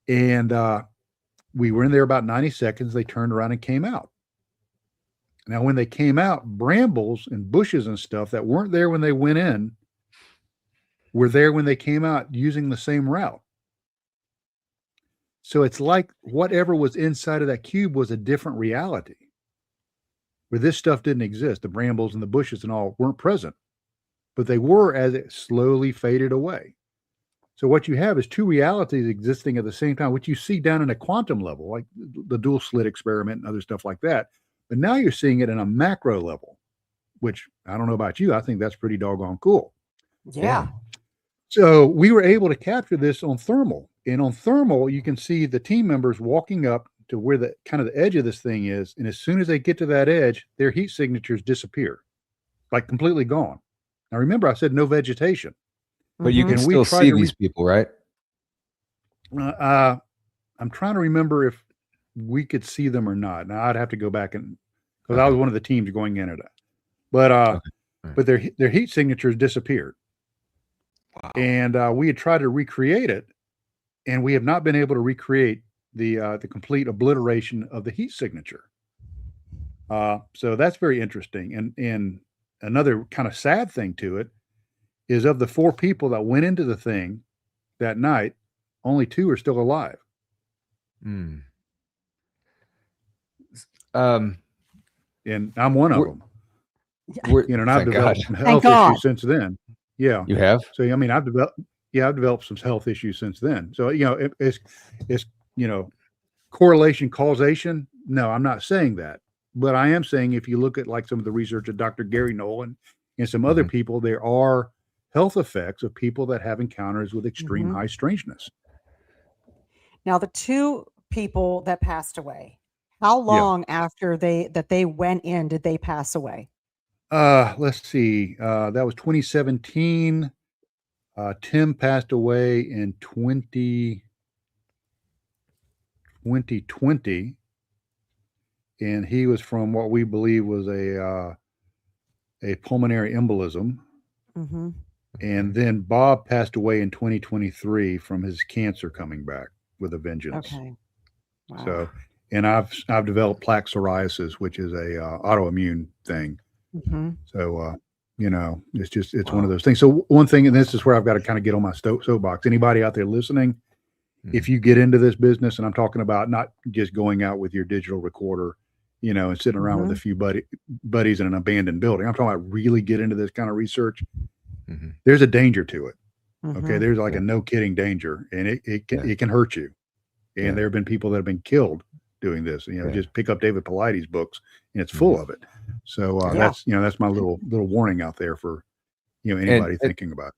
And we were in there about 90 seconds. They turned around and came out. Now, when they came out, brambles and bushes and stuff that weren't there when they went in were there when they came out using the same route. So it's like whatever was inside of that cube was a different reality, where this stuff didn't exist. The brambles and the bushes and all weren't present, but they were as it slowly faded away. So what you have is two realities existing at the same time, which you see down in a quantum level, like the dual slit experiment and other stuff like that. But now you're seeing it in a macro level, which I don't know about you. I think that's pretty doggone cool. Yeah. So we were able to capture this on thermal. And on thermal, you can see the team members walking up to where the kind of the edge of this thing is. And as soon as they get to that edge, their heat signatures disappear, like completely gone. Now, remember, I said no vegetation. But you can And still see these people, right? I'm trying to remember if we could see them or not. Now I'd have to go back because I was one of the teams going into that. But but their heat signatures disappeared. Wow. And we had tried to recreate it, and we have not been able to recreate the complete obliteration of the heat signature. So that's very interesting. And another kind of sad thing to it is, of the 4 people that went into the thing that night, only 2 are still alive. Mm. And I'm one of them. And I've developed some health issues since then. Yeah. You have? So, I mean, I've developed some health issues since then. So, it's correlation, causation. No, I'm not saying that, but I am saying if you look at like some of the research of Dr. Gary Nolan and some other people, there are health effects of people that have encounters with extreme high strangeness. Now, the 2 people that passed away, how long after they went in did they pass away? Let's see. That was 2017. Tim passed away in 2020, and he was from what we believe was a pulmonary embolism. Mm-hmm. And then Bob passed away in 2023 from his cancer coming back with a vengeance. Okay. Wow. So, and I've developed plaque psoriasis, which is a autoimmune thing. Mm-hmm. So, it's one of those things. So one thing, and this is where I've got to kind of get on my soapbox. Anybody out there listening, if you get into this business, and I'm talking about not just going out with your digital recorder, and sitting around with a few buddies in an abandoned building. I'm talking about really get into this kind of research. There's a danger to it. Okay. There's like a no kidding danger, and it can hurt you. And there have been people that have been killed doing this. Just pick up David Paulides' books, and it's full of it. So that's my little warning out there for anybody thinking about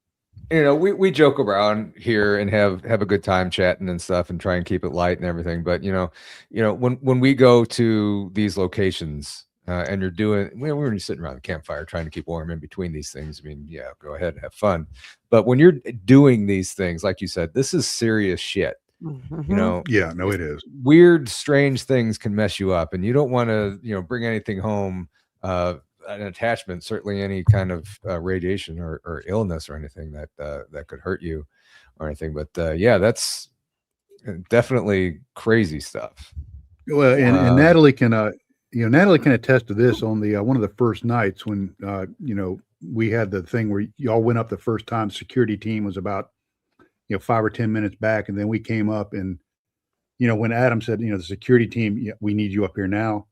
it. We joke around here and have a good time chatting and stuff, and try and keep it light and everything. But when we go to these locations, and you're doing, we're sitting around the campfire trying to keep warm in between these things. I mean, yeah, go ahead and have fun. But when you're doing these things, like you said, this is serious shit. Yeah, no, it is. Weird, strange things can mess you up, and you don't want to, bring anything home, an attachment, certainly any kind of radiation or illness or anything that could hurt you or anything. But that's definitely crazy stuff. Well, and Natalie can, Natalie can attest to this on the one of the first nights when we had the thing where y'all went up the first time. Security team was about 5 or 10 minutes back, and then we came up, and when Adam said, the security team, we need you up here now.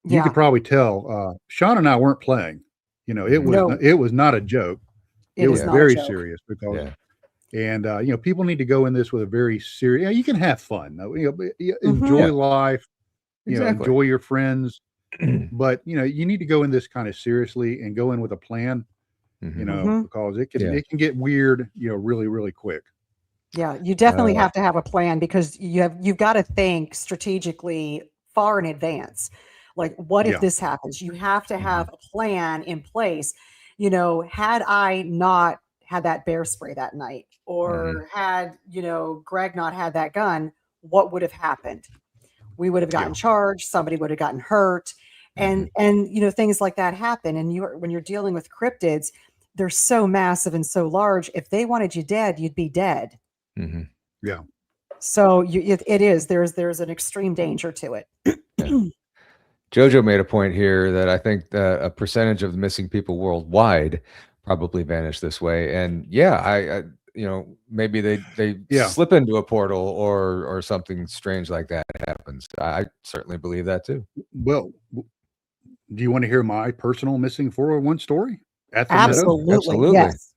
You could probably tell Sean and I weren't playing. It was not a joke. It was very serious because. And people need to go in this with a very serious. You can have fun, enjoy life, enjoy your friends, but you need to go in this kind of seriously and go in with a plan, because it can get weird, really, really quick. Yeah, you definitely have to have a plan, because you've got to think strategically far in advance. Like, what Yeah. if this happens? You have to have a plan in place. You know, had I not had that bear spray that night, or had, you know, Greg not had that gun, what would have happened? We would have gotten charged. Somebody would have gotten hurt. And you know, things like that happen. And when you're dealing with cryptids, they're so massive and so large. If they wanted you dead, you'd be dead. Yeah. So it is, there's an extreme danger to it. Jojo made a point here that I think a percentage of the missing people worldwide probably vanish this way. And yeah, I you know, maybe they slip into a portal or something strange like that happens. I certainly believe that too. Well, do you want to hear my personal missing 401 story at the Absolutely. Meadow? Absolutely. Yes.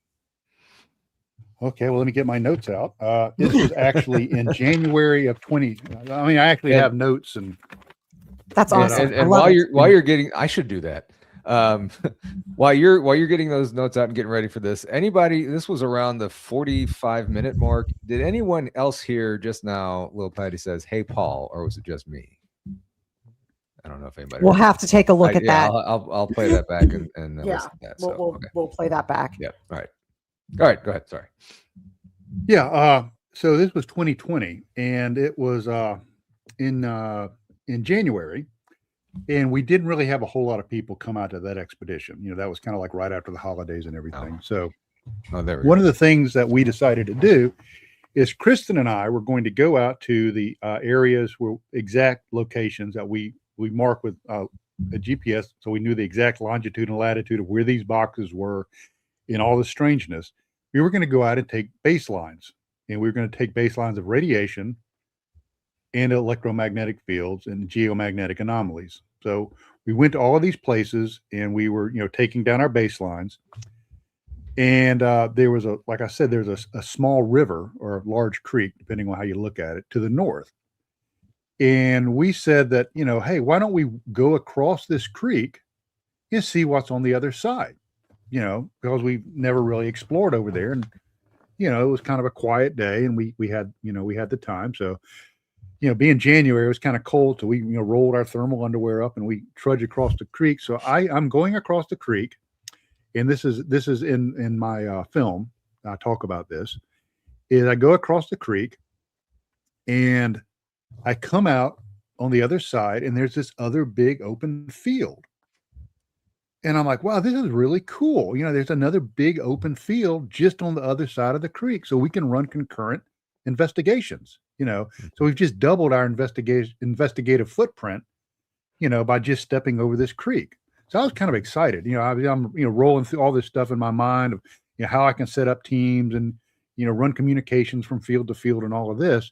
Okay, well, let me get my notes out. This was actually in January of 20. I mean, I actually have notes, and that's awesome. And while you're getting, I should do that. While you're getting those notes out and getting ready for this, anybody, this was around the 45-minute mark. Did anyone else hear just now? Lil Patty says, "Hey, Paul," or was it just me? I don't know if anybody. We'll have to take a look at that. I'll play that back and listen to that. So, we'll play that back. Yeah. All right. Go ahead. Sorry. Yeah. So this was 2020, and it was in January, and we didn't really have a whole lot of people come out to that expedition. You know, that was kind of like right after the holidays and everything. So one of the things that we decided to do is Kristen and I were going to go out to the areas where exact locations that we marked with a GPS, so we knew the exact longitude and latitude of where these boxes were in all the strangeness. We were going to go out and take baselines, and we were going to take baselines of radiation and electromagnetic fields and geomagnetic anomalies. So we went to all of these places, and we were, you know, taking down our baselines. And there was like I said, there's a small river or a large creek, depending on how you look at it, to the north. And we said that, you know, hey, why don't we go across this creek and see what's on the other side? You know, because we've never really explored over there. And, you know, it was kind of a quiet day, and we had the time. So, you know, being January, it was kind of cold. So we, you know, rolled our thermal underwear up and we trudged across the creek. So I'm going across the creek, and this is in my film. I talk about this. Is I go across the creek, and I come out on the other side, and there's this other big open field. And I'm like, wow, this is really cool. You know, there's another big open field just on the other side of the creek, so we can run concurrent investigations, you know. So we've just doubled our investigative footprint, you know, by just stepping over this creek. So I was kind of excited. You know, I'm, you know, rolling through all this stuff in my mind of, you know, how I can set up teams and, you know, run communications from field to field and all of this.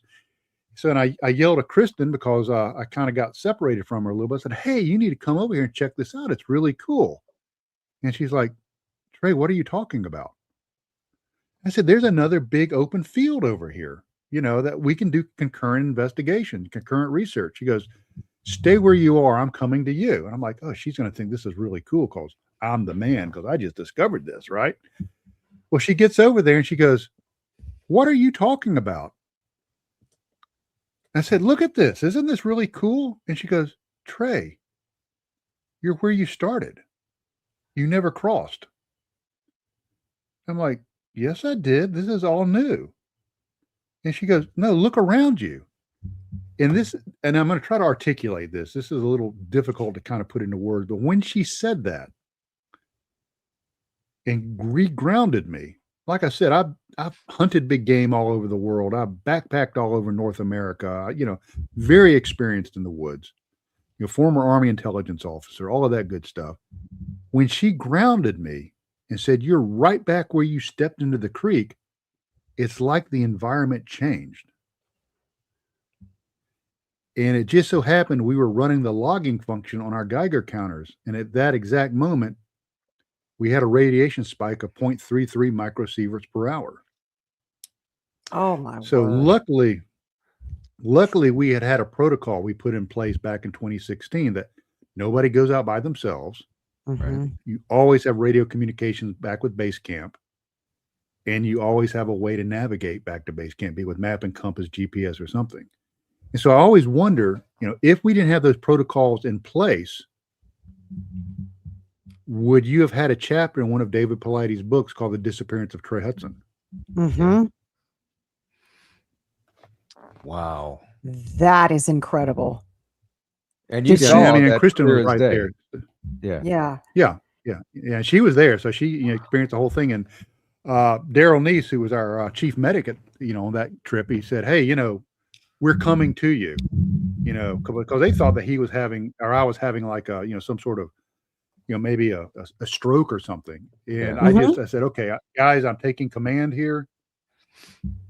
So, and I yelled at Kristen because I kind of got separated from her a little bit. I said, hey, you need to come over here and check this out. It's really cool. And she's like, Trey, what are you talking about? I said, there's another big open field over here, you know, that we can do concurrent investigation, concurrent research. She goes, stay where you are. I'm coming to you. And I'm like, oh, she's going to think this is really cool because I'm the man, because I just discovered this, right? Well, she gets over there and she goes, what are you talking about? I said, look at this. Isn't this really cool? And she goes, Trey, you're where you started. You never crossed. I'm like, yes, I did. This is all new. And she goes, no, look around you. And I'm going to try to articulate this. This is a little difficult to kind of put into words, but when she said that and regrounded me, like I said, I've hunted big game all over the world. I've backpacked all over North America, you know, very experienced in the woods, you know, former Army intelligence officer, all of that good stuff. When she grounded me and said, you're right back where you stepped into the creek, it's like the environment changed. And it just so happened we were running the logging function on our Geiger counters. And at that exact moment, we had a radiation spike of 0.33 microsieverts per hour. Oh my So word. luckily we had a protocol we put in place back in 2016 that nobody goes out by themselves. Right? You always have radio communications back with base camp, and you always have a way to navigate back to base camp, be it with map and compass, GPS or something. And so I always wonder, if we didn't have those protocols in place, would you have had a chapter in one of David Paulides' books called The Disappearance of Trey Hudson? Mm-hmm. Wow. That is incredible. And you Did saw And that Kristen clear was as right day. there. Yeah. Yeah. She was there, so she experienced the whole thing. And Daryl Neese, who was our chief medic at on that trip, he said, "Hey, we're coming to you." Because they thought that he was having, or I was having, like some sort of maybe a stroke or something. And Yeah. I said, "Okay, guys, I'm taking command here."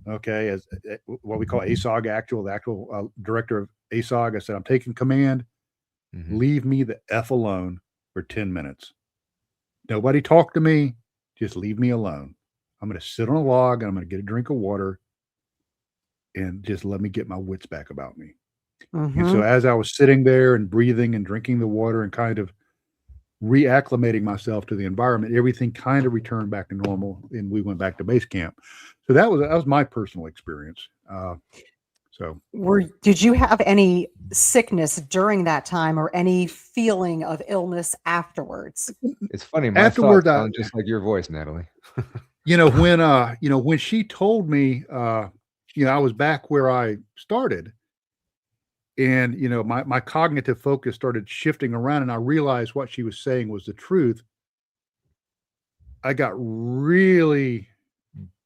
Okay, as what we call ASOG, the actual director of ASOG. I said, "I'm taking command. Mhm. Leave me the F alone for 10 minutes. Nobody talk to me. Just leave me alone. I'm going to sit on a log and I'm going to get a drink of water and just let me get my wits back about me." And so Mm-hmm. as I was sitting there and breathing and drinking the water and kind of reacclimating myself to the environment, everything kind of returned back to normal, and we went back to base camp. So that was my personal experience. So Did you have any sickness during that time or any feeling of illness afterwards? It's funny. My afterward, thoughts sound just like your voice, Natalie. when she told me, I was back where I started, and my cognitive focus started shifting around, and I realized what she was saying was the truth. I got really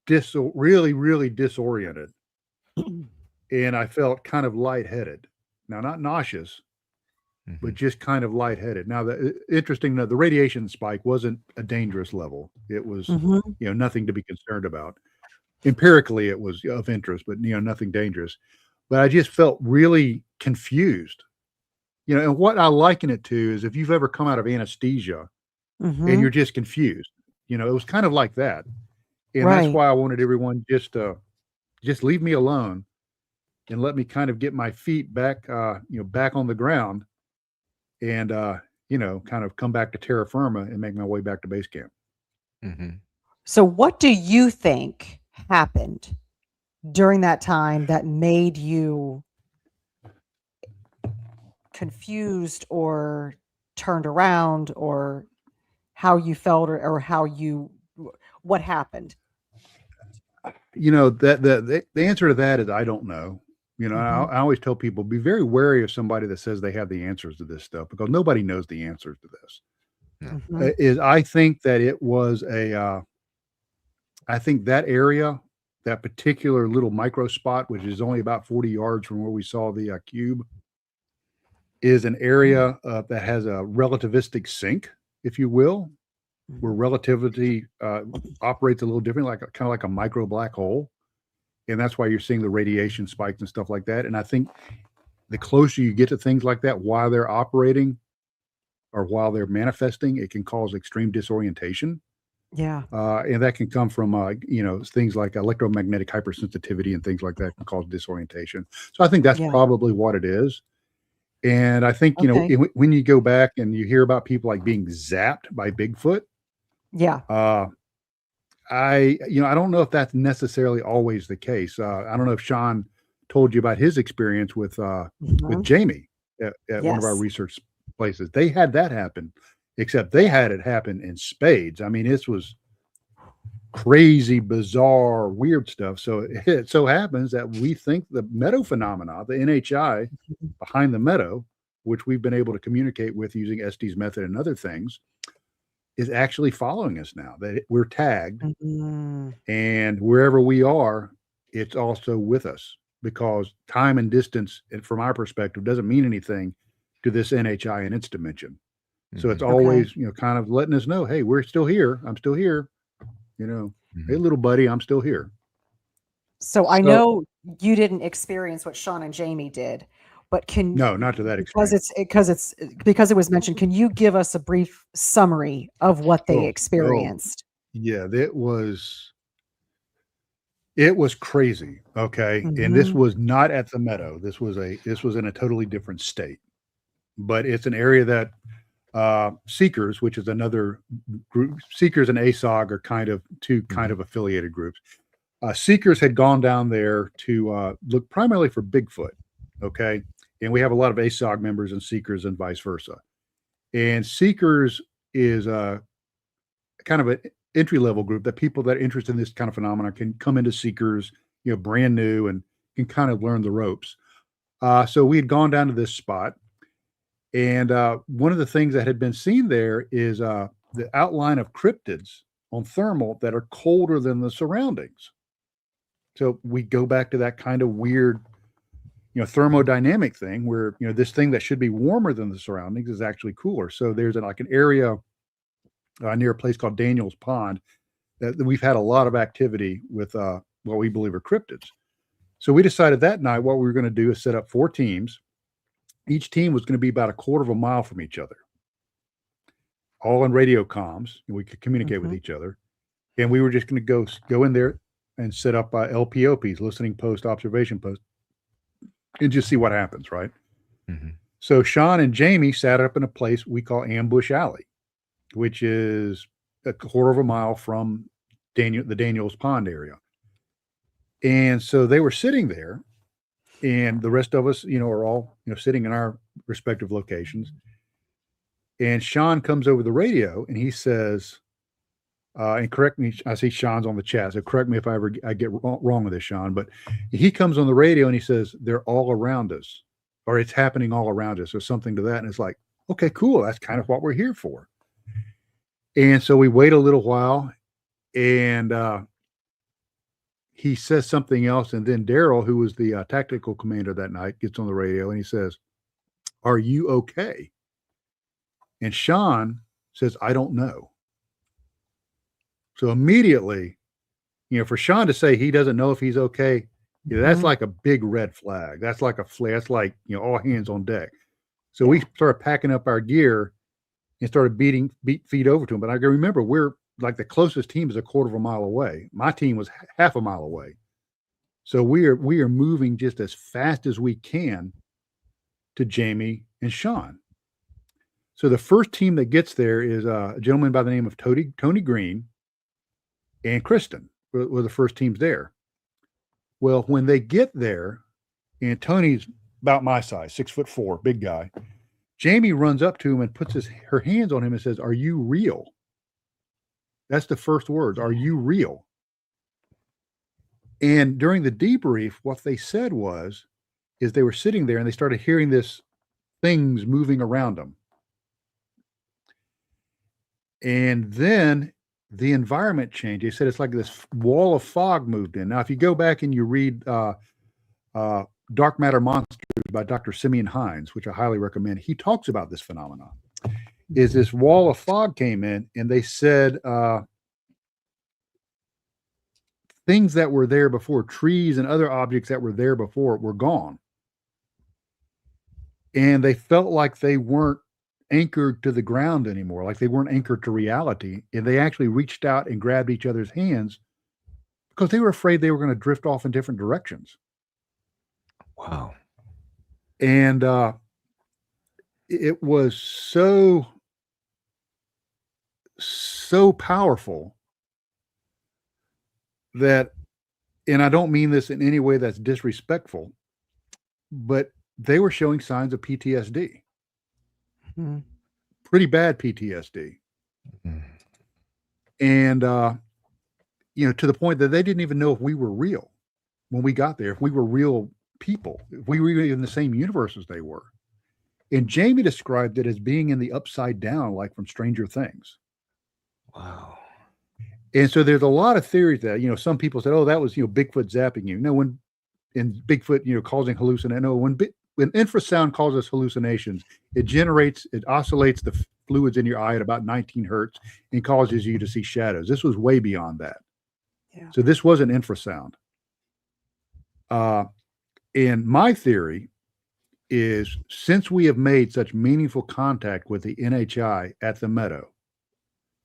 really disoriented, and I felt kind of lightheaded. Now, not nauseous, but Mhm. just kind of lightheaded. Now, interesting, the radiation spike wasn't a dangerous level. It was, Mm-hmm. nothing to be concerned about. Empirically, it was of interest, but nothing dangerous. But I just felt really confused. And what I liken it to is if you've ever come out of anesthesia and Mm-hmm. you're just confused. It was kind of like that. And that's Right. why I wanted everyone just leave me alone and let me kind of get my feet back, back on the ground, and kind of come back to terra firma and make my way back to base camp. Mhm. So what do you think happened during that time that made you confused or turned around, or how you felt, or what happened? That the answer to that is I don't know. Mm-hmm. I always tell people, be very wary of somebody that says they have the answers to this stuff, because nobody knows the answers to this. No. Mm-hmm. I think that it was I think that area, that particular little micro spot, which is only about 40 yards from where we saw the cube, is an area that has a relativistic sink, if you will, where relativity operates a little different, kind of like a micro black hole. And that's why you're seeing the radiation spikes and stuff like that. And I think the closer you get to things like that while they're operating or while they're manifesting, it can cause extreme disorientation. Yeah. And that can come from, things like electromagnetic hypersensitivity and things like that can cause disorientation. So I think that's Yeah. probably what it is. And I think, Okay. when you go back and you hear about people like being zapped by Bigfoot, Yeah. I don't know if that's necessarily always the case. I don't know if Sean told you about his experience with Mhm. Jamie at one of our Yes. research places. They had that happen, except they had it happen in spades. I mean, this was crazy, bizarre, weird stuff. So it so happens that we think the meadow phenomena, the NHI behind the meadow, which we've been able to communicate with using Estes method and other things, is actually following us now. That we're tagged, Mhm. and wherever we are, it's also with us, because time and distance, and from our perspective, doesn't mean anything to this NHI and its dimension. So it's Mhm. Okay. always, kind of letting us know, hey, we're still here. I'm still here. Hey, Mhm. little buddy, I'm still here. So I So know you didn't experience what Sean and Jamie did, but No, not to that because extreme. because it was mentioned, can you give us a brief summary of what they Oh, experienced? yeah, it was crazy. Okay. And this Mhm. was not at the meadow. This was in a totally different state. But it's an area that Seekers, which is another group, Seekers and ASOG are kind of two kind Mhm. of affiliated groups. Seekers had gone down there to look primarily for Bigfoot. Okay. And we have a lot of ASOG members and seekers and vice versa. And seekers is a kind of an entry-level group that people that are interested in this kind of phenomena can come into seekers, brand new, and can kind of learn the ropes. So we had gone down to this spot, and one of the things that had been seen there is the outline of cryptids on thermal that are colder than the surroundings. So we go back to that kind of weird, thermodynamic thing where, this thing that should be warmer than the surroundings is actually cooler. So there's an area near a place called Daniel's Pond that we've had a lot of activity with what we believe are cryptids. So we decided that night what we were going to do is set up 4 teams. Each team was going to be about a quarter of a mile from each other, all on radio comms, and we could communicate with each other. And we were just going to go in there and set up LPOPs, listening post, observation post, and just see what happens, right? So Sean and Jamie sat up in a place we call Ambush Alley, which is a quarter of a mile from the Daniels Pond area. And so they were sitting there, and the rest of us, are all, sitting in our respective locations. And Sean comes over the radio and he says, and correct me, I see Sean's on the chat, so correct me if I get wrong with this, Sean, but he comes on the radio and he says, they're all around us, or it's happening all around us, or something to that. And it's like, okay, cool. That's kind of what we're here for. And so we wait a little while, and he says something else. And then Daryl, who was the tactical commander that night, gets on the radio and he says, are you okay? And Sean says, I don't know. So immediately, for Sean to say he doesn't know if he's okay, that's like a big red flag. That's like a flare. That's like, all hands on deck. So we started packing up our gear and started beat feet over to him. But I can remember we're like the closest team is a quarter of a mile away. My team was half a mile away. So we are moving just as fast as we can to Jamie and Sean. So the first team that gets there is a gentleman by the name of Tony Green and Kristen were the first teams there. Well, when they get there, and Tony's about my size, 6'4", big guy, Jamie runs up to him and puts her hands on him and says, are you real? That's the first words. Are you real? And during the debrief, what they said is they were sitting there and they started hearing this things moving around them. And then the environment changed. They said it's like this wall of fog moved in. Now, if you go back and you read Dark Matter Monsters by Dr. Simeon Hines, which I highly recommend, he talks about this phenomenon. Is this wall of fog came in, and they said things that were there before, trees and other objects that were there before, were gone. And they felt like they weren't anchored to the ground anymore, like they weren't anchored to reality. And they actually reached out and grabbed each other's hands because they were afraid they were going to drift off in different directions. Wow. And it was so powerful that, and I don't mean this in any way that's disrespectful, but they were showing signs of PTSD. Pretty bad PTSD. And, to the point that they didn't even know if we were real when we got there, if we were real people, if we were in the same universe as they were. And Jamie described it as being in the upside down, like from Stranger Things. Wow. And so there's a lot of theories that, some people said, oh, that was, Bigfoot zapping you. No, when in Bigfoot, causing hallucination. No, when infrasound causes hallucinations, it oscillates the fluids in your eye at about 19 hertz and causes you to see shadows. This was way beyond that. Yeah. So this wasn't infrasound. And my theory is, since we have made such meaningful contact with the NHI at the Meadow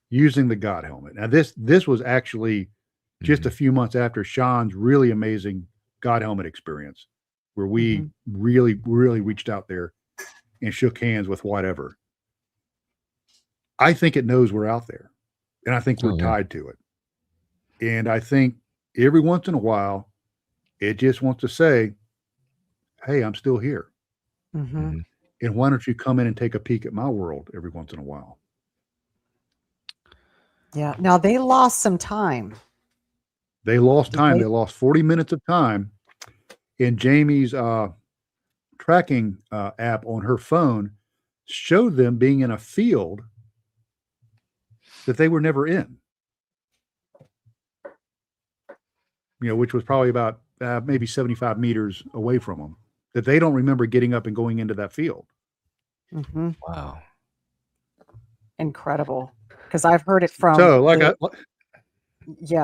using the God helmet. Now this was actually just a few months after Sean's really amazing God helmet experience, where we really, really reached out there and shook hands with whatever. I think it knows we're out there, and I think we're tied to it. And I think every once in a while, it just wants to say, hey, I'm still here. Mm-hmm. And why don't you come in and take a peek at my world every once in a while? Yeah. Now they lost some time. They lost Did time. they? They lost 40 minutes of time. And Jamie's tracking app on her phone showed them being in a field that they were never in, which was probably about maybe 75 meters away from them, that they don't remember getting up and going into that field. Mm-hmm. Wow. Incredible. Because I've heard it from So, like,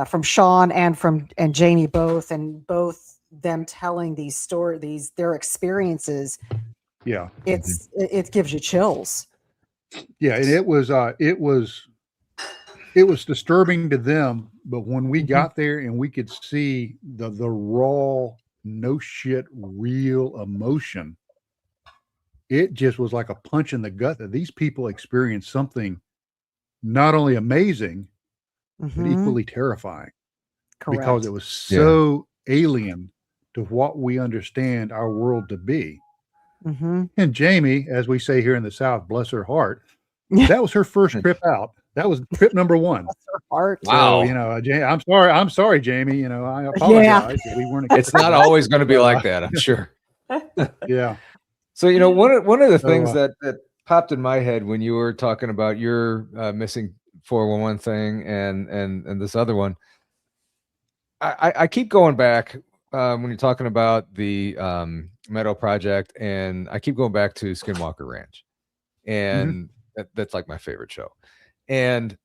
from Sean and Jamie both, and both them telling these their experiences. yeah, It gives you chills. yeah, and it was disturbing to them, but when we got there and we could see the raw, no shit, real emotion, it just was like a punch in the gut that these people experienced something not only amazing, but equally terrifying. Correct. Because it was so alien to what we understand our world to be. And Jamie, as we say here in the South, bless her heart, that was her first trip out. That was trip number one. Heart. Wow. So, I'm sorry, Jamie. I apologize. Yeah. We weren't. It's not always going to be like that, I'm sure. Yeah. So, one of the things that popped in my head when you were talking about your missing 411 thing and this other one, I keep going back when you're talking about the Meadow Project, and I keep going back to Skinwalker Ranch, and that's like my favorite show. And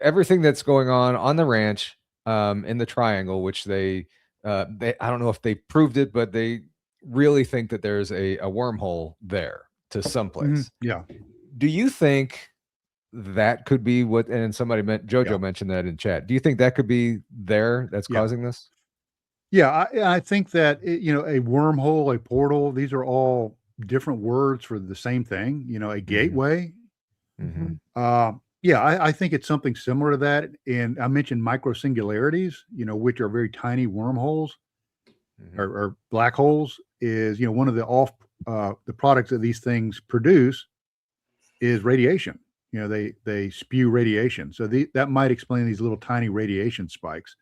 everything that's going on the ranch, in the triangle, which they I don't know if they proved it, but they really think that there's a wormhole there to someplace. Yeah. Do you think that could be what? And somebody Jojo mentioned that in chat. Do you think that could be that's causing this? Yeah, I think that a wormhole, a portal, these are all different words for the same thing. A gateway. I think it's something similar to that. And I mentioned microsingularities, which are very tiny wormholes or black holes. Is one of the products that these things produce is radiation. They spew radiation, so that might explain these little tiny radiation spikes.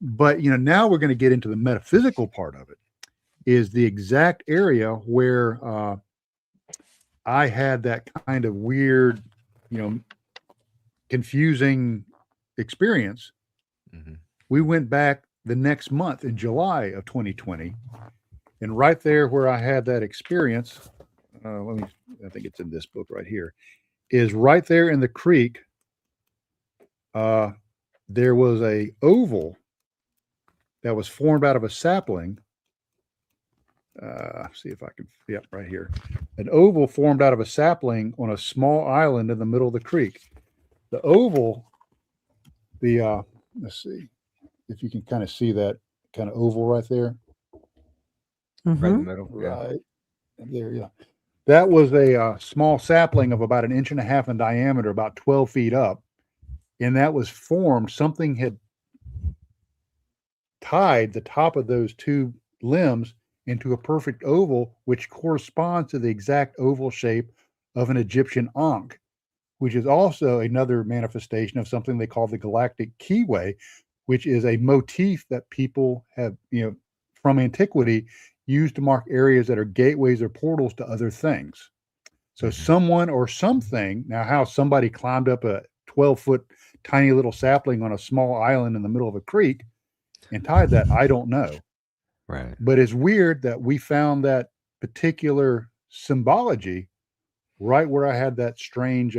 But now we're going to get into the metaphysical part of it. Is the exact area where I had that kind of weird, confusing experience. We went back the next month in July of 2020, and right there where I had that experience, I think it's in this book right here, is right there in the creek. There was a oval that was formed out of a sapling. See if I can, right here. An oval formed out of a sapling on a small island in the middle of the creek. The oval, let's see if you can kind of see that kind of oval right there. Right in the middle. Right there, yeah. That was a small sapling of about 1.5 inches in diameter, about 12 feet up. And that was formed, something had tied the top of those two limbs into a perfect oval, which corresponds to the exact oval shape of an Egyptian ankh, which is also another manifestation of something they call the galactic keyway, which is a motif that people have, from antiquity, used to mark areas that are gateways or portals to other things. So someone or something, now how somebody climbed up a 12-foot tiny little sapling on a small island in the middle of a creek and tied that, I don't know. Right. But it's weird that we found that particular symbology right where I had that strange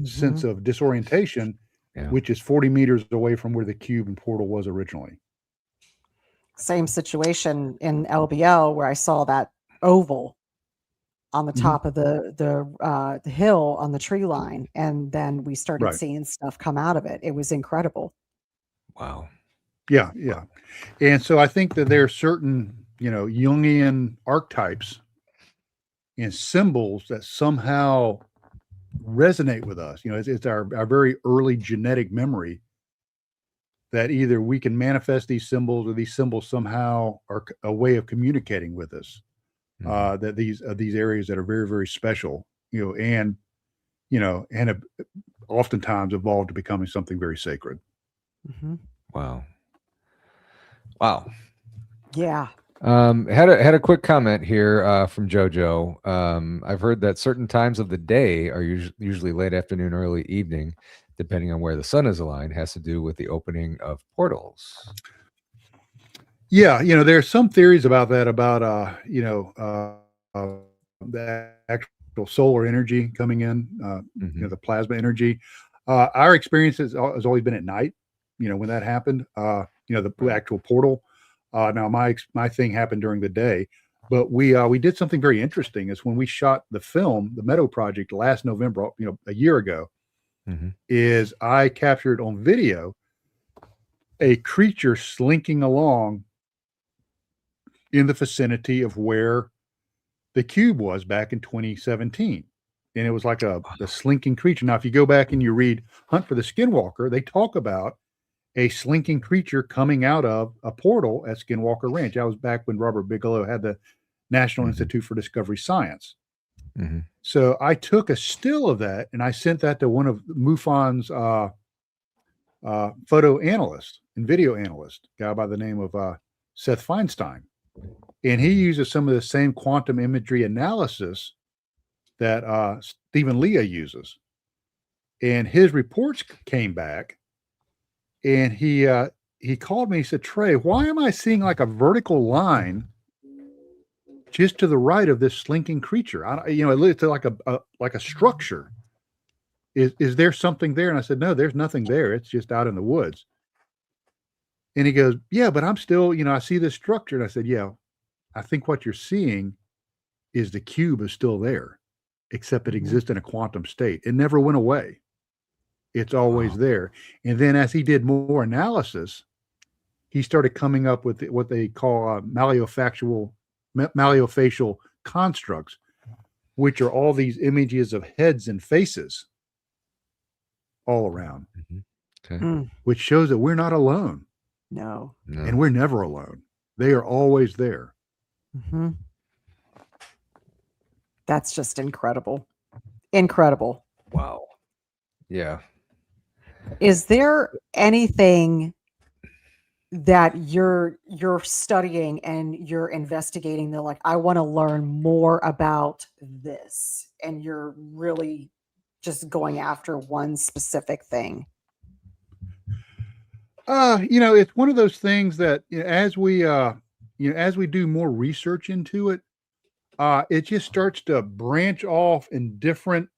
sense of disorientation, which is 40 meters away from where the cube and portal was originally. Same situation in LBL where I saw that oval on the top of the hill on the tree line, and then we started seeing stuff come out of it. It was incredible. Wow. Yeah. And so I think that there are certain, Jungian archetypes and symbols that somehow resonate with us. It's our very early genetic memory that either we can manifest these symbols or these symbols somehow are a way of communicating with us. that these areas that are very, very special, and have oftentimes evolved to becoming something very sacred. Wow. Yeah. Had a quick comment here from JoJo. I've heard that certain times of the day are usually late afternoon, early evening, depending on where the sun is aligned, has to do with the opening of portals. Yeah, there are some theories about that, about the actual solar energy coming in, the plasma energy. Our experience has always been at night, when that happened, the actual portal. Now my thing happened during the day, but we did something very interesting. Is when we shot the film, the Meadow Project, last November, a year ago, is I captured on video a creature slinking along in the vicinity of where the cube was back in 2017. And it was like the slinking creature. Now, if you go back and you read Hunt for the Skinwalker, they talk about a slinking creature coming out of a portal at Skinwalker Ranch. That was back when Robert Bigelow had the National Institute for Discovery Science. So I took a still of that and I sent that to one of MUFON's photo analyst and video analyst, a guy by the name of Seth Feinstein. And he uses some of the same quantum imagery analysis that Stephen Lea uses. And his reports came back, and he called me. He said, "Trey, why am I seeing like a vertical line just to the right of this slinking creature? It's like a structure. Is there something there?" And I said, "No, there's nothing there. It's just out in the woods." And he goes, "Yeah, but I'm still, I see this structure." And I said, "Yeah, I think what you're seeing is the cube is still there, except it exists in a quantum state. It never went away. It's always there." And then as he did more analysis, he started coming up with what they call malleofacial constructs, which are all these images of heads and faces all around, which shows that we're not alone. No. And we're never alone. They are always there. That's just incredible. Incredible. Wow. Yeah. Is there anything that you're studying and you're investigating that, like, I want to learn more about this, and you're really just going after one specific thing? It's one of those things that as we do more research into it, it just starts to branch off in different,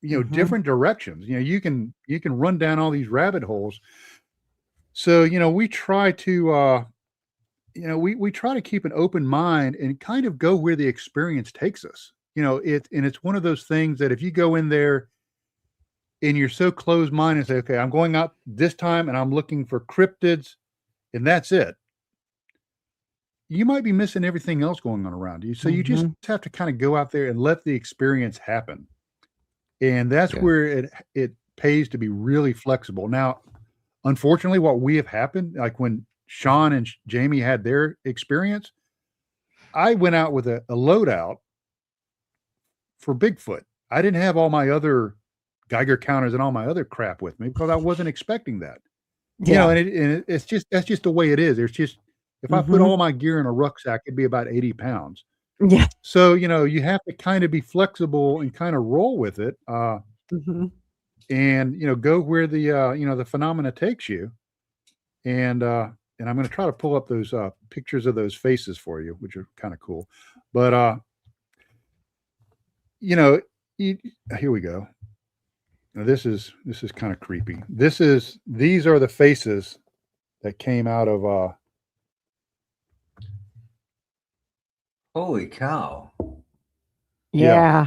different directions. You can run down all these rabbit holes. So, we try to, we try to keep an open mind and kind of go where the experience takes us. It's one of those things that if you go in there and you're so closed-minded and say, "Okay, I'm going out this time and I'm looking for cryptids," and that's it, you might be missing everything else going on around you. So you just have to kind of go out there and let the experience happen. And that's where it pays to be really flexible. Now, unfortunately, what we have happened, like when Sean and Jamie had their experience, I went out with a loadout for Bigfoot. I didn't have all my other Geiger counters and all my other crap with me because I wasn't expecting that. And that's just the way it is. There's just, if I put all my gear in a rucksack, it'd be about 80 pounds. Yeah. So, you have to kind of be flexible and kind of roll with it. And, go where the phenomena takes you. And I'm going to try to pull up those pictures of those faces for you, which are kind of cool. But, here we go. Now this is kind of creepy. These are the faces that came out of Holy cow. Yeah.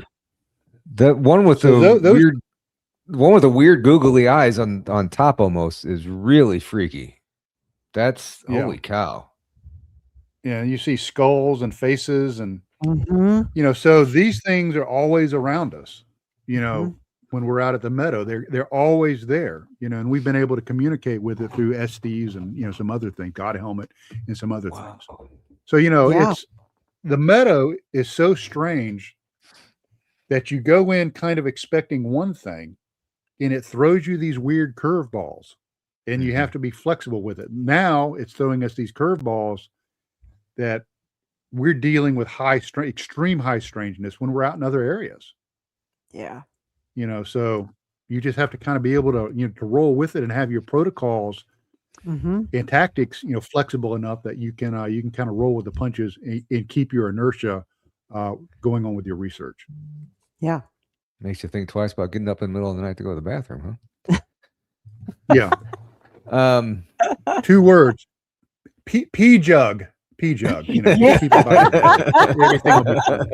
The one with the weird googly eyes on top almost is really freaky. That's holy cow. Yeah, you see skulls and faces and so these things are always around us. When we're out at the meadow, they're always there, and we've been able to communicate with it through SDs and, some other things, God helmet and some other things. So, the meadow is so strange that you go in kind of expecting one thing, and it throws you these weird curveballs, and you have to be flexible with it. Now it's throwing us these curveballs that we're dealing with extreme high strangeness when we're out in other areas. Yeah. So you just have to kind of be able to, to roll with it and have your protocols and tactics, flexible enough that you can kind of roll with the punches and keep your inertia going on with your research. Yeah. Makes you think twice about getting up in the middle of the night to go to the bathroom, huh? Yeah. 2 words. Pee jug. Pee jug. Keep it by everything will be fine.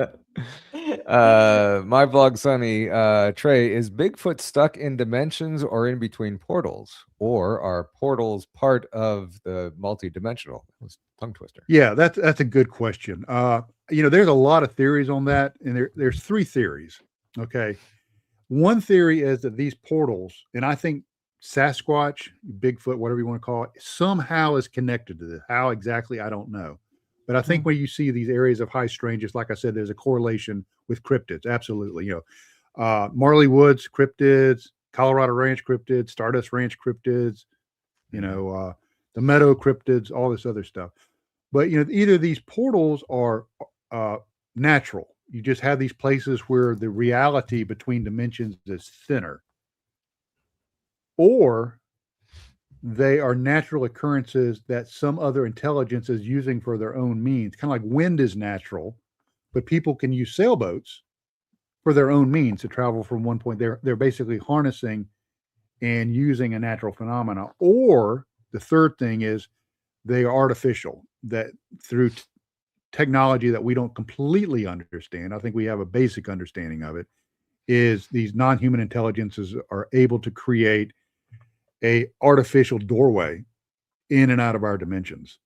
My vlog Sunny, Trey, is Bigfoot stuck in dimensions or in between portals, or are portals part of the multi-dimensional? That was a tongue twister. Yeah, that's a good question. There's a lot of theories on that, and there's 3 theories. Okay. One theory is that these portals, and I think Sasquatch, Bigfoot, whatever you want to call it, somehow is connected to this. How exactly, I don't know. But I think when you see these areas of high strangeness, like I said, there's a correlation with cryptids. Absolutely. Marley Woods cryptids, Colorado Ranch cryptids, Stardust Ranch cryptids, the Meadow cryptids, all this other stuff. But, either these portals are natural. You just have these places where the reality between dimensions is thinner, or they are natural occurrences that some other intelligence is using for their own means. Kind of like wind is natural, but people can use sailboats for their own means to travel from one point. They're basically harnessing and using a natural phenomena. Or the third thing is they are artificial, that through technology that we don't completely understand. I think we have a basic understanding of it. Is these non-human intelligences are able to create a artificial doorway in and out of our dimensions.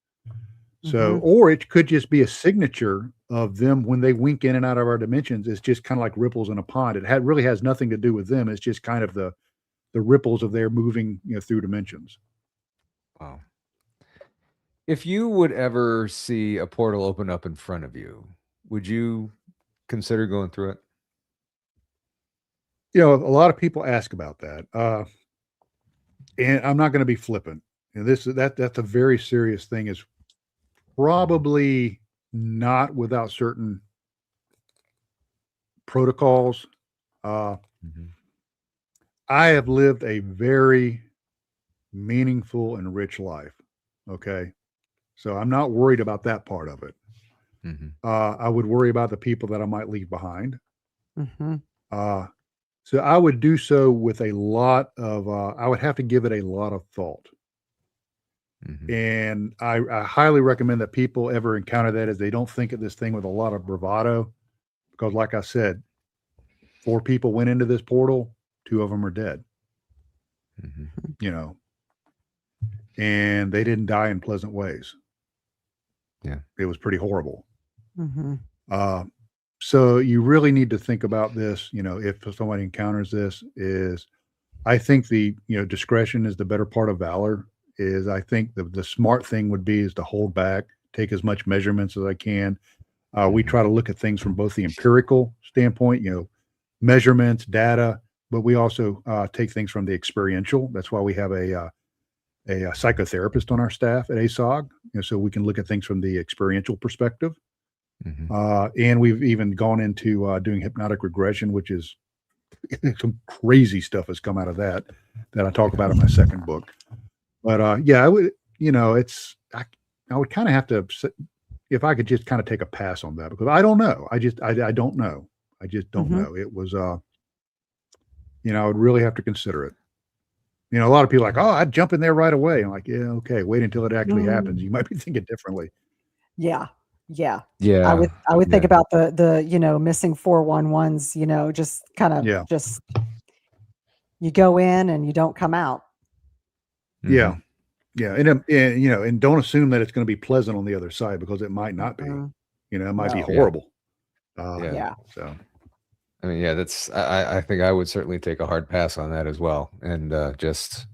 So, or it could just be a signature of them when they wink in and out of our dimensions. It's just kind of like ripples in a pond. It really has nothing to do with them. It's just kind of the ripples of their moving, through dimensions. Wow. If you would ever see a portal open up in front of you, would you consider going through it? A lot of people ask about that. And I'm not going to be flippant. That's a very serious thing. Is probably not without certain protocols. I have lived a very meaningful and rich life. Okay. So I'm not worried about that part of it. I would worry about the people that I might leave behind. So I would do so with a lot of, I would have to give it a lot of thought. And I highly recommend that people ever encounter that, as they don't think of this thing with a lot of bravado, because like I said, 4 people went into this portal, 2 of them are dead, and they didn't die in pleasant ways. Yeah. It was pretty horrible. So you really need to think about this, if somebody encounters this. Is I think the, discretion is the better part of valor. Is I think the smart thing would be is to hold back, take as much measurements as I can. We try to look at things from both the empirical standpoint, measurements, data, but we also take things from the experiential. That's why we have a psychotherapist on our staff at ASOG, so we can look at things from the experiential perspective. And we've even gone into doing hypnotic regression, which is some crazy stuff has come out of that I talk about in my second book. But yeah, I would, I would kind of have to, if I could just kind of take a pass on that, because I don't know. I don't know. I just don't know. It was, I would really have to consider it. A lot of people are like, oh, I'd jump in there right away. I'm like, yeah, okay, wait until it actually happens. You might be thinking differently. Yeah. Yeah. I would think about the missing 411s, just kind of just you go in and you don't come out. Yeah. And don't assume that it's going to be pleasant on the other side, because it might not be. It might be horrible. So I mean, yeah, that's, I think I would certainly take a hard pass on that as well. And just,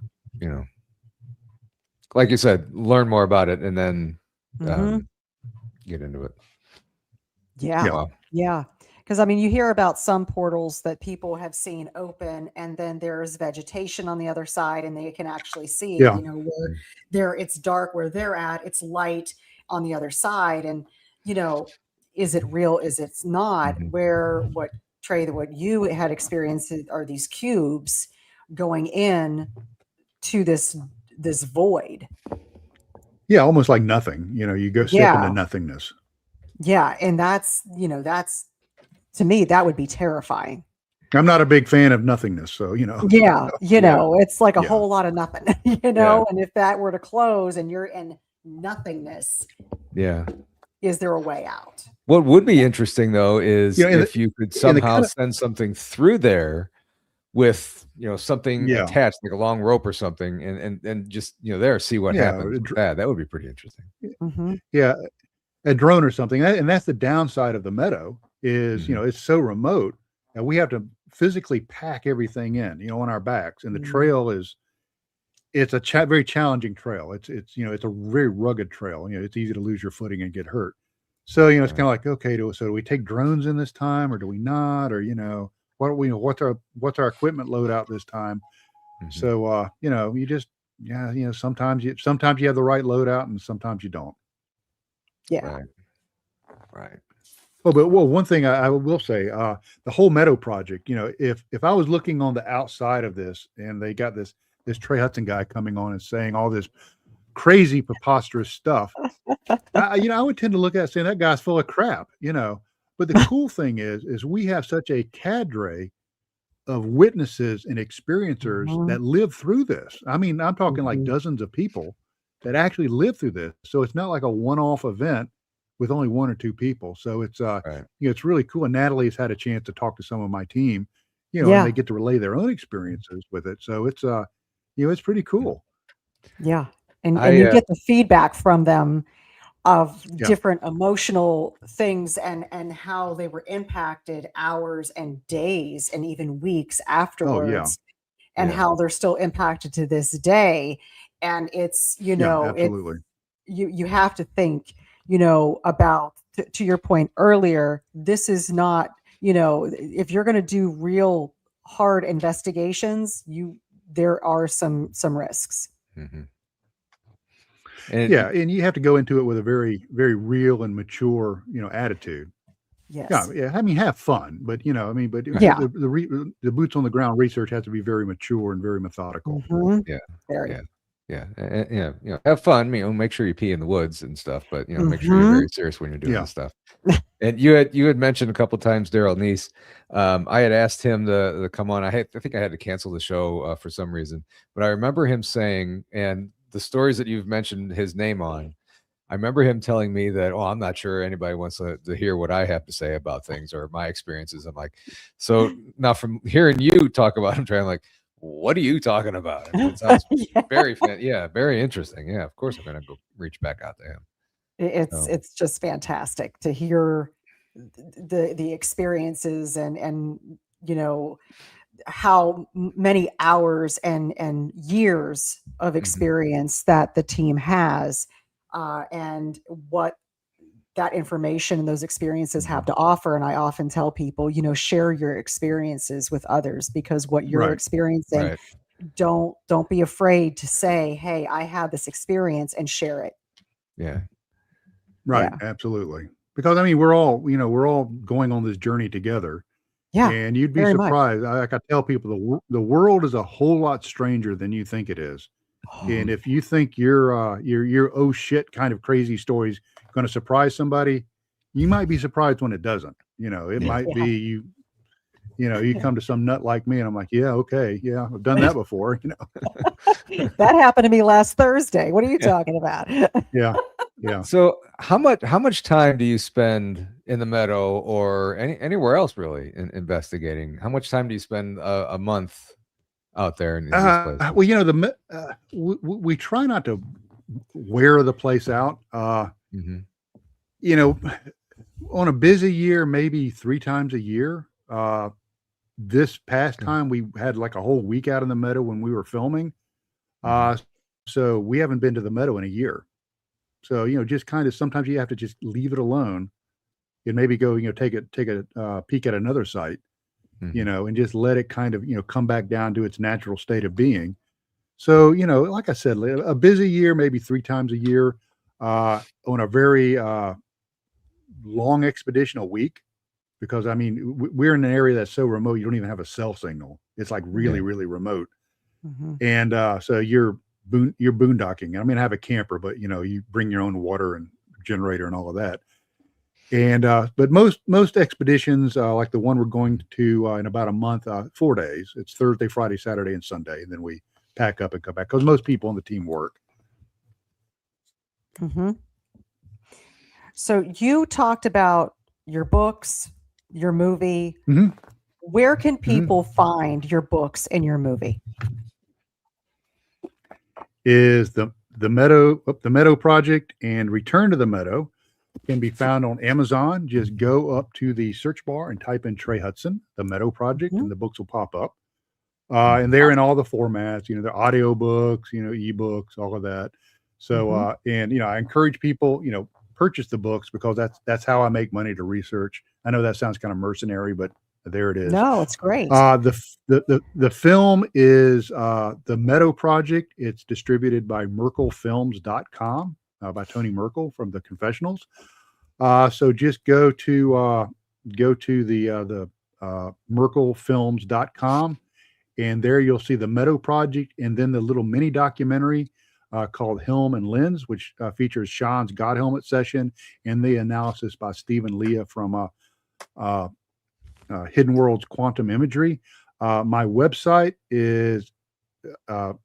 like you said, learn more about it and then get into it. Yeah. Yeah. Wow. Yeah. Because I mean, you hear about some portals that people have seen open, and then there's vegetation on the other side, and they can actually see, Yeah. you know, where there it's dark where they're at, it's light on the other side. And, you know, is it real? Is it not? Mhm. Where what Trey, what you had experienced are these cubes going in to this void. Yeah. Almost like nothing. You know, you go step into Yeah. nothingness. Yeah. And that's, you know, that's to me, that would be terrifying. I'm not a big fan of nothingness. So, you know, Yeah, you Yeah. know, it's like a yeah. whole lot of nothing, you Yeah. know, and if that were to close and you're in nothingness, Yeah. is there a way out? What would be interesting though is You know, if you could in the somehow kind of, send something through there with, you know, something yeah. attached, like a long rope or something, and just, you know, there, see what Yeah. happens with that. That would be pretty interesting. Mm-hmm. Yeah. A drone or something. And that's the downside of the meadow is, you know, it's so remote and we have to physically pack everything in, you know, on our backs. And the trail is, it's a very challenging trail. It's, you know, it's a very rugged trail. You know, it's easy to lose your footing and get hurt. So, you know, it's kind of like, okay, do we take drones in this time or do we not? Or, you know, what's our equipment loadout this time? So, you know, you just, yeah, you know, sometimes you have the right loadout and sometimes you don't. Yeah. Right. Right. Oh, but one thing I will say, the whole Meadow project, you know, if I was looking on the outside of this and they got this Trey Hudson guy coming on and saying all this crazy preposterous stuff, you know, I would tend to look at it saying that guy's full of crap, you know. But the cool thing is we have such a cadre of witnesses and experiencers that live through this. I mean, I'm talking like dozens of people that actually live through this. So it's not like a one-off event with only one or two people. So it's Right. you know, it's really cool. And Natalie's had a chance to talk to some of my team, you know, and Yeah. they get to relay their own experiences with it. So it's you know, it's pretty cool. Yeah. And I you get the feedback from them of Yeah. different emotional things and how they were impacted hours and days and even weeks Oh yeah. afterwards, and Yeah. how they're still impacted to this day. And it's, you Yeah, know, it's absolutely. you have to think, you know, about to your point earlier, this is not, you know, if you're going to do real hard investigations, there are some risks. Mhm. And Yeah, and you have to go into it with a very, very real and mature, you know, attitude. Yeah, Yes. yeah. I mean, have fun, but you know, I mean, but Yeah. the boots on the ground research has to be very mature and very methodical. Mhm. yeah, Very. yeah, yeah, yeah, you know, have fun. You know, make sure you pee in the woods and stuff, but you know, make sure you're very serious when you're doing Yeah. this stuff. And you had mentioned a couple times Daryl Neese. I had asked him to come on. I think I had to cancel the show for some reason, but I remember him saying, and the stories that you've mentioned his name on, I remember him telling me that, oh, I'm not sure anybody wants to hear what I have to say about things or my experiences. I'm like, so now from hearing you talk about him, trying like, what are you talking about? I mean, it sounds Yeah. very very interesting. Yeah, of course I'm gonna go reach back out to him. So, It's just fantastic to hear the experiences and you know how many hours and years of experience that the team has, and what that information and those experiences have to offer. And I often tell people, you know, share your experiences with others, because what you're Right. experiencing, right. don't be afraid to say, hey, I had this experience, and share it. Yeah. Right. Yeah. Absolutely. Because I mean, we're all, you know, we're all going on this journey together, Yeah, and you'd be very much. surprised. Like I tell people, the world is a whole lot stranger than you think it is. And if you think your oh shit kind of crazy stories going to surprise somebody, you might be surprised when it doesn't. You know, it Yeah. might Yeah. be you know, you come to some nut like me and I'm like, yeah, okay. Yeah, I've done that before, you know. That happened to me last Thursday. What are you Yeah. talking about? Yeah. Yeah. So how much time do you spend in the meadow or anywhere else really in investigating? How much time do you spend a month out there in these places? Well, you know, we try not to wear the place out. Mhm. You know, on a busy year, maybe 3 times a year. This past time we had like a whole week out in the meadow when we were filming. So we haven't been to the meadow in a year. So, you know, just kind of sometimes you have to just leave it alone, and maybe go, take a peek at another site, and just let it kind of, come back down to its natural state of being. So, like I said, a busy year, maybe 3 times a year, on a very long expedition a week, because I mean, we're in an area that's so remote, you don't even have a cell signal. It's like really, really remote. And so you're boondocking. I mean, I have a camper, but you bring your own water and generator and all of that. And but most expeditions, like the one we're going to in about a month, 4 days. It's Thursday, Friday, Saturday, and Sunday, and then we pack up and come back because most people on the team work. So you talked about your books, your movie. Where can people find your books and your movie? Is the Meadow Project and Return to the Meadow can be found on Amazon. Just go up to the search bar and type in Trey Hudson, the Meadow Project, and the books will pop up. And they're in all the formats, they're audio books, ebooks, all of that. So, and, I encourage people, purchase the books because that's how I make money to research. I know that sounds kind of mercenary, but there it is. No, it's great. The film is The Meadow Project. It's distributed by merkelfilms.com, by Tony Merkel from the Confessionals. So just go to the merkelfilms.com, and there you'll see The Meadow Project, and then the little mini documentary called Helm and Lens, which features Sean's God Helmet session and the analysis by Stephen Leah from Hidden Worlds Quantum Imagery. My website is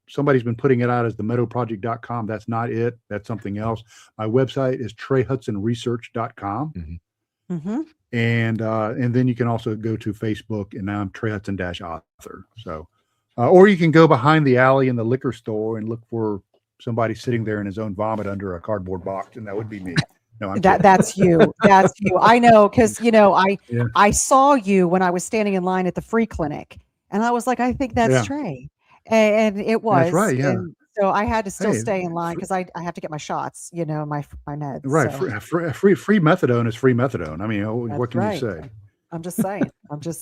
somebody's been putting it out as themeadowproject.com. That's not it. That's something else. My website is treyhudsonresearch.com. And then you can also go to Facebook, and now I'm Trey Hudson author. So, or you can go behind the alley in the liquor store and look for somebody sitting there in his own vomit under a cardboard box, and that would be me. No, that's you. That's you. I know, because I saw you when I was standing in line at the free clinic, and I was like, I think that's Trey, and it was. That's right. Yeah. And so I had to still stay in line because I have to get my shots, my meds. Right. So. Free methadone is free methadone. I mean, what can you say? I'm just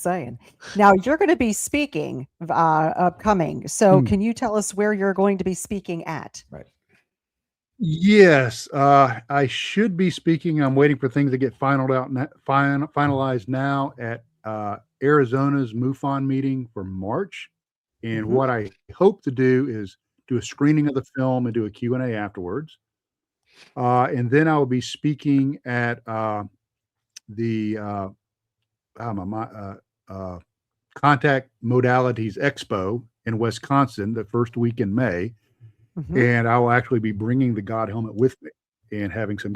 saying. Now you're going to be speaking upcoming. So can you tell us where you're going to be speaking at? Right. Yes, I should be speaking. I'm waiting for things to get finalized now at Arizona's MUFON meeting for March. And what I hope to do is do a screening of the film and do a Q&A afterwards. And then I will be speaking at the Contact Modalities Expo in Wisconsin the first week in May. And I will actually be bringing the God Helmet with me and having some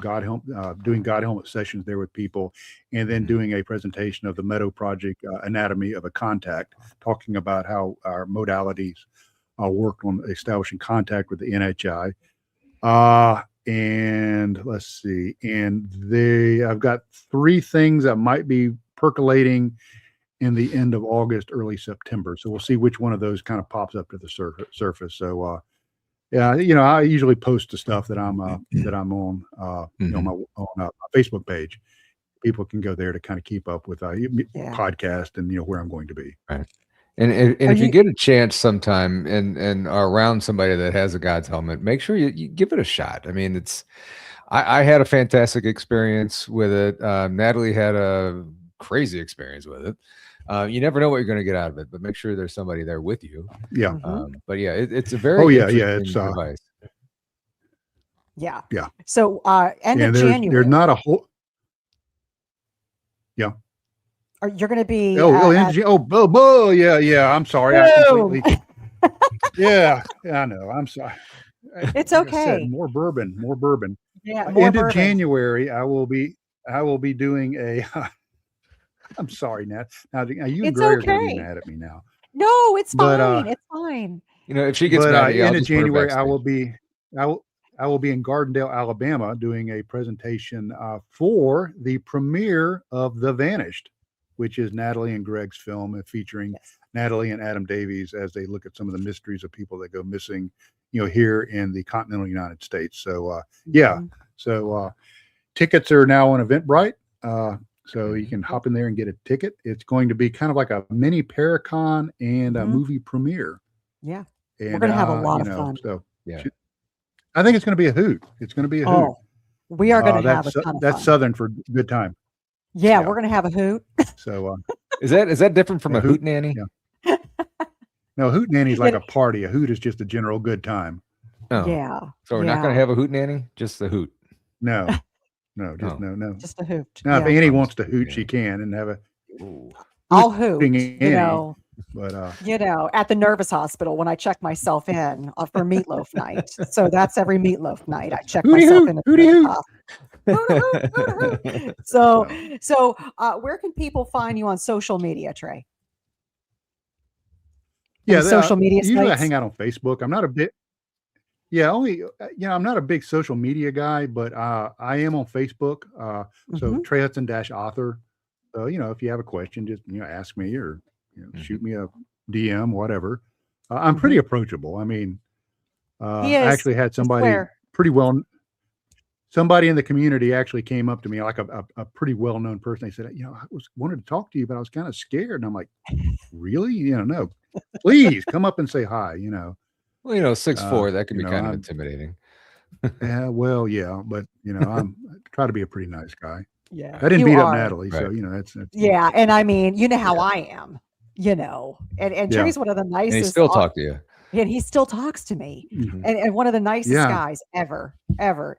doing God Helmet sessions there with people, and then doing a presentation of the Meadow Project Anatomy of a Contact, talking about how our modalities work on establishing contact with the NHI. And let's see, I've got 3 things that might be percolating in the end of August, early September. So we'll see which one of those kind of pops up to the surface. So, yeah, I usually post the stuff that I'm on, my Facebook page. People can go there to kind of keep up with podcast and where I'm going to be. Right. And if you get a chance sometime and are around somebody that has a God's helmet, make sure you give it a shot. I mean, I had a fantastic experience with it. Natalie had a crazy experience with it. You never know what you're going to get out of it, but make sure there's somebody there with you. Yeah. But yeah, it's a very it's device. Yeah. Yeah. So end of January. There's not a whole. Yeah. You're going to be. Yeah. I'm sorry. I completely. Yeah, I know. I'm sorry. It's okay. More bourbon. Yeah. End of January, I will be doing a. I'm sorry, Nat. Now you and Greg are going to be mad at me now. No, it's fine. It's fine. If she gets mad at you, end of January, I will be in Gardendale, Alabama, doing a presentation for the premiere of The Vanished, which is Natalie and Greg's film, featuring Natalie and Adam Davies as they look at some of the mysteries of people that go missing, here in the continental United States. So, So tickets are now on Eventbrite. So you can hop in there and get a ticket. It's going to be kind of like a mini Paracon and a movie premiere. Yeah. And, We're going to have a lot of fun. So Yeah. I think it's going to be a hoot. It's going to be a hoot. Oh, we are going to have a ton of That's fun. Southern for good time. Yeah, we're going to have a hoot. So is that different from a hoot nanny? Yeah. No, hoot nanny is like a party. A hoot is just a general good time. Oh. Yeah. So we're not going to have a hoot nanny, just the hoot. No, just no. Just a hoot. Now, if Annie wants to hoot, she can and have a. I'll hoot. Annie, but at the nervous hospital when I check myself in for meatloaf night. So that's every meatloaf night. I check myself in. So where can people find you on social media, Trey? Yeah, social media usually sites? I hang out on Facebook. I'm not a bit. Yeah, I'm not a big social media guy, but I am on Facebook. So Trey Hudson -author. So if you have a question, just ask me or shoot me a DM, whatever. I'm pretty approachable. I mean, I actually had somebody somebody in the community actually came up to me, like a pretty well-known person. They said, I wanted to talk to you, but I was kind of scared. And I'm like, really? No, please come up and say hi. Well, 6'4", that could be kind of intimidating. Yeah, well, yeah, but I try to be a pretty nice guy. Yeah, I didn't beat up Natalie, so that's yeah. And I mean, you know how I am. And Trey's one of the nicest. And he still talk to you. And he still talks to me, and one of the nicest guys ever,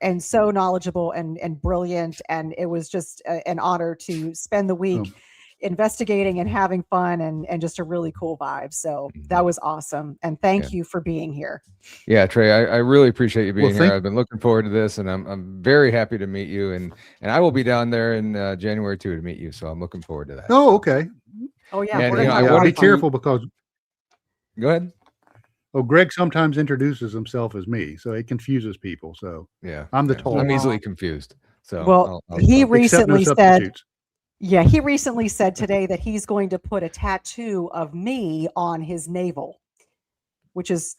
and so knowledgeable and brilliant. And it was just an honor to spend the week investigating and having fun and just a really cool vibe. So that was awesome. And thank you for being here. Yeah, Trey, I really appreciate you being here. I've been looking forward to this, and I'm very happy to meet you. And I will be down there in January too to meet you. So I'm looking forward to that. Oh, okay. Oh yeah. And, I want to be careful because. Go ahead. Oh, Greg sometimes introduces himself as me, so it confuses people. So I'm the tall. I'm easily confused. So well, he recently said. Yeah, he recently said today that he's going to put a tattoo of me on his navel, which is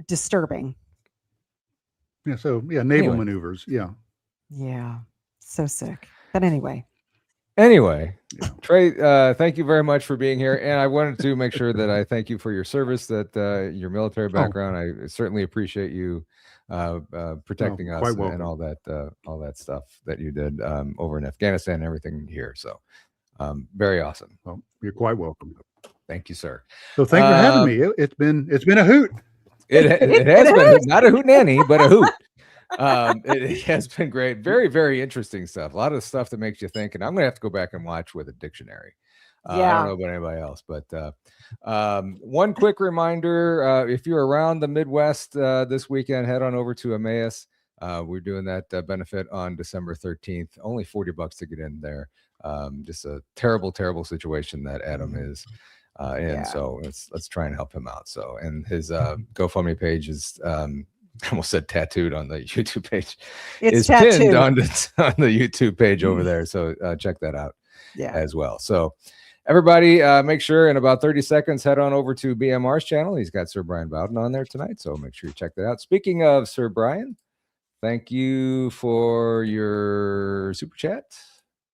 disturbing. Yeah, so naval maneuvers. Yeah. Yeah, so sick. But anyway, Trey, thank you very much for being here. And I wanted to make sure that I thank you for your service, that your military background. I certainly appreciate you protecting us and all that stuff that you did over in Afghanistan and everything here. So very awesome. Well, you're quite welcome. Thank you, sir. So thanks for having me. It's been a hoot. It has been not a hoot nanny, but a hoot. It has been great. Very, very interesting stuff. A lot of stuff that makes you think, and I'm gonna have to go back and watch with a dictionary. I don't know about anybody else, but one quick reminder, if you're around the Midwest this weekend, head on over to Emmaus. We're doing that benefit on December 13th. Only $40 to get in there. Just a terrible, terrible situation that Adam is in. So let's try and help him out. So, and his GoFundMe page is I almost said tattooed on the YouTube page. It's pinned on the YouTube page over there. So check that out as well. So everybody, make sure in about 30 seconds, head on over to BMR's channel. He's got Sir Brian Bowden on there tonight. So make sure you check that out. Speaking of Sir Brian, thank you for your super chat.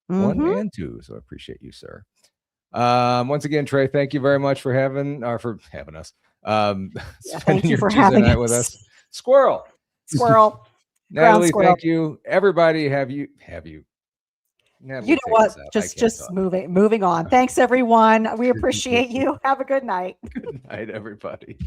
1 and 2. So I appreciate you, sir. Once again, Trey, thank you very much for having us. Thank you for having night with us. Squirrel. Natalie, thank you. Everybody, have you. Natalie, you know what? Just moving on. Thanks, everyone. We appreciate you. Have a good night. Good night, everybody.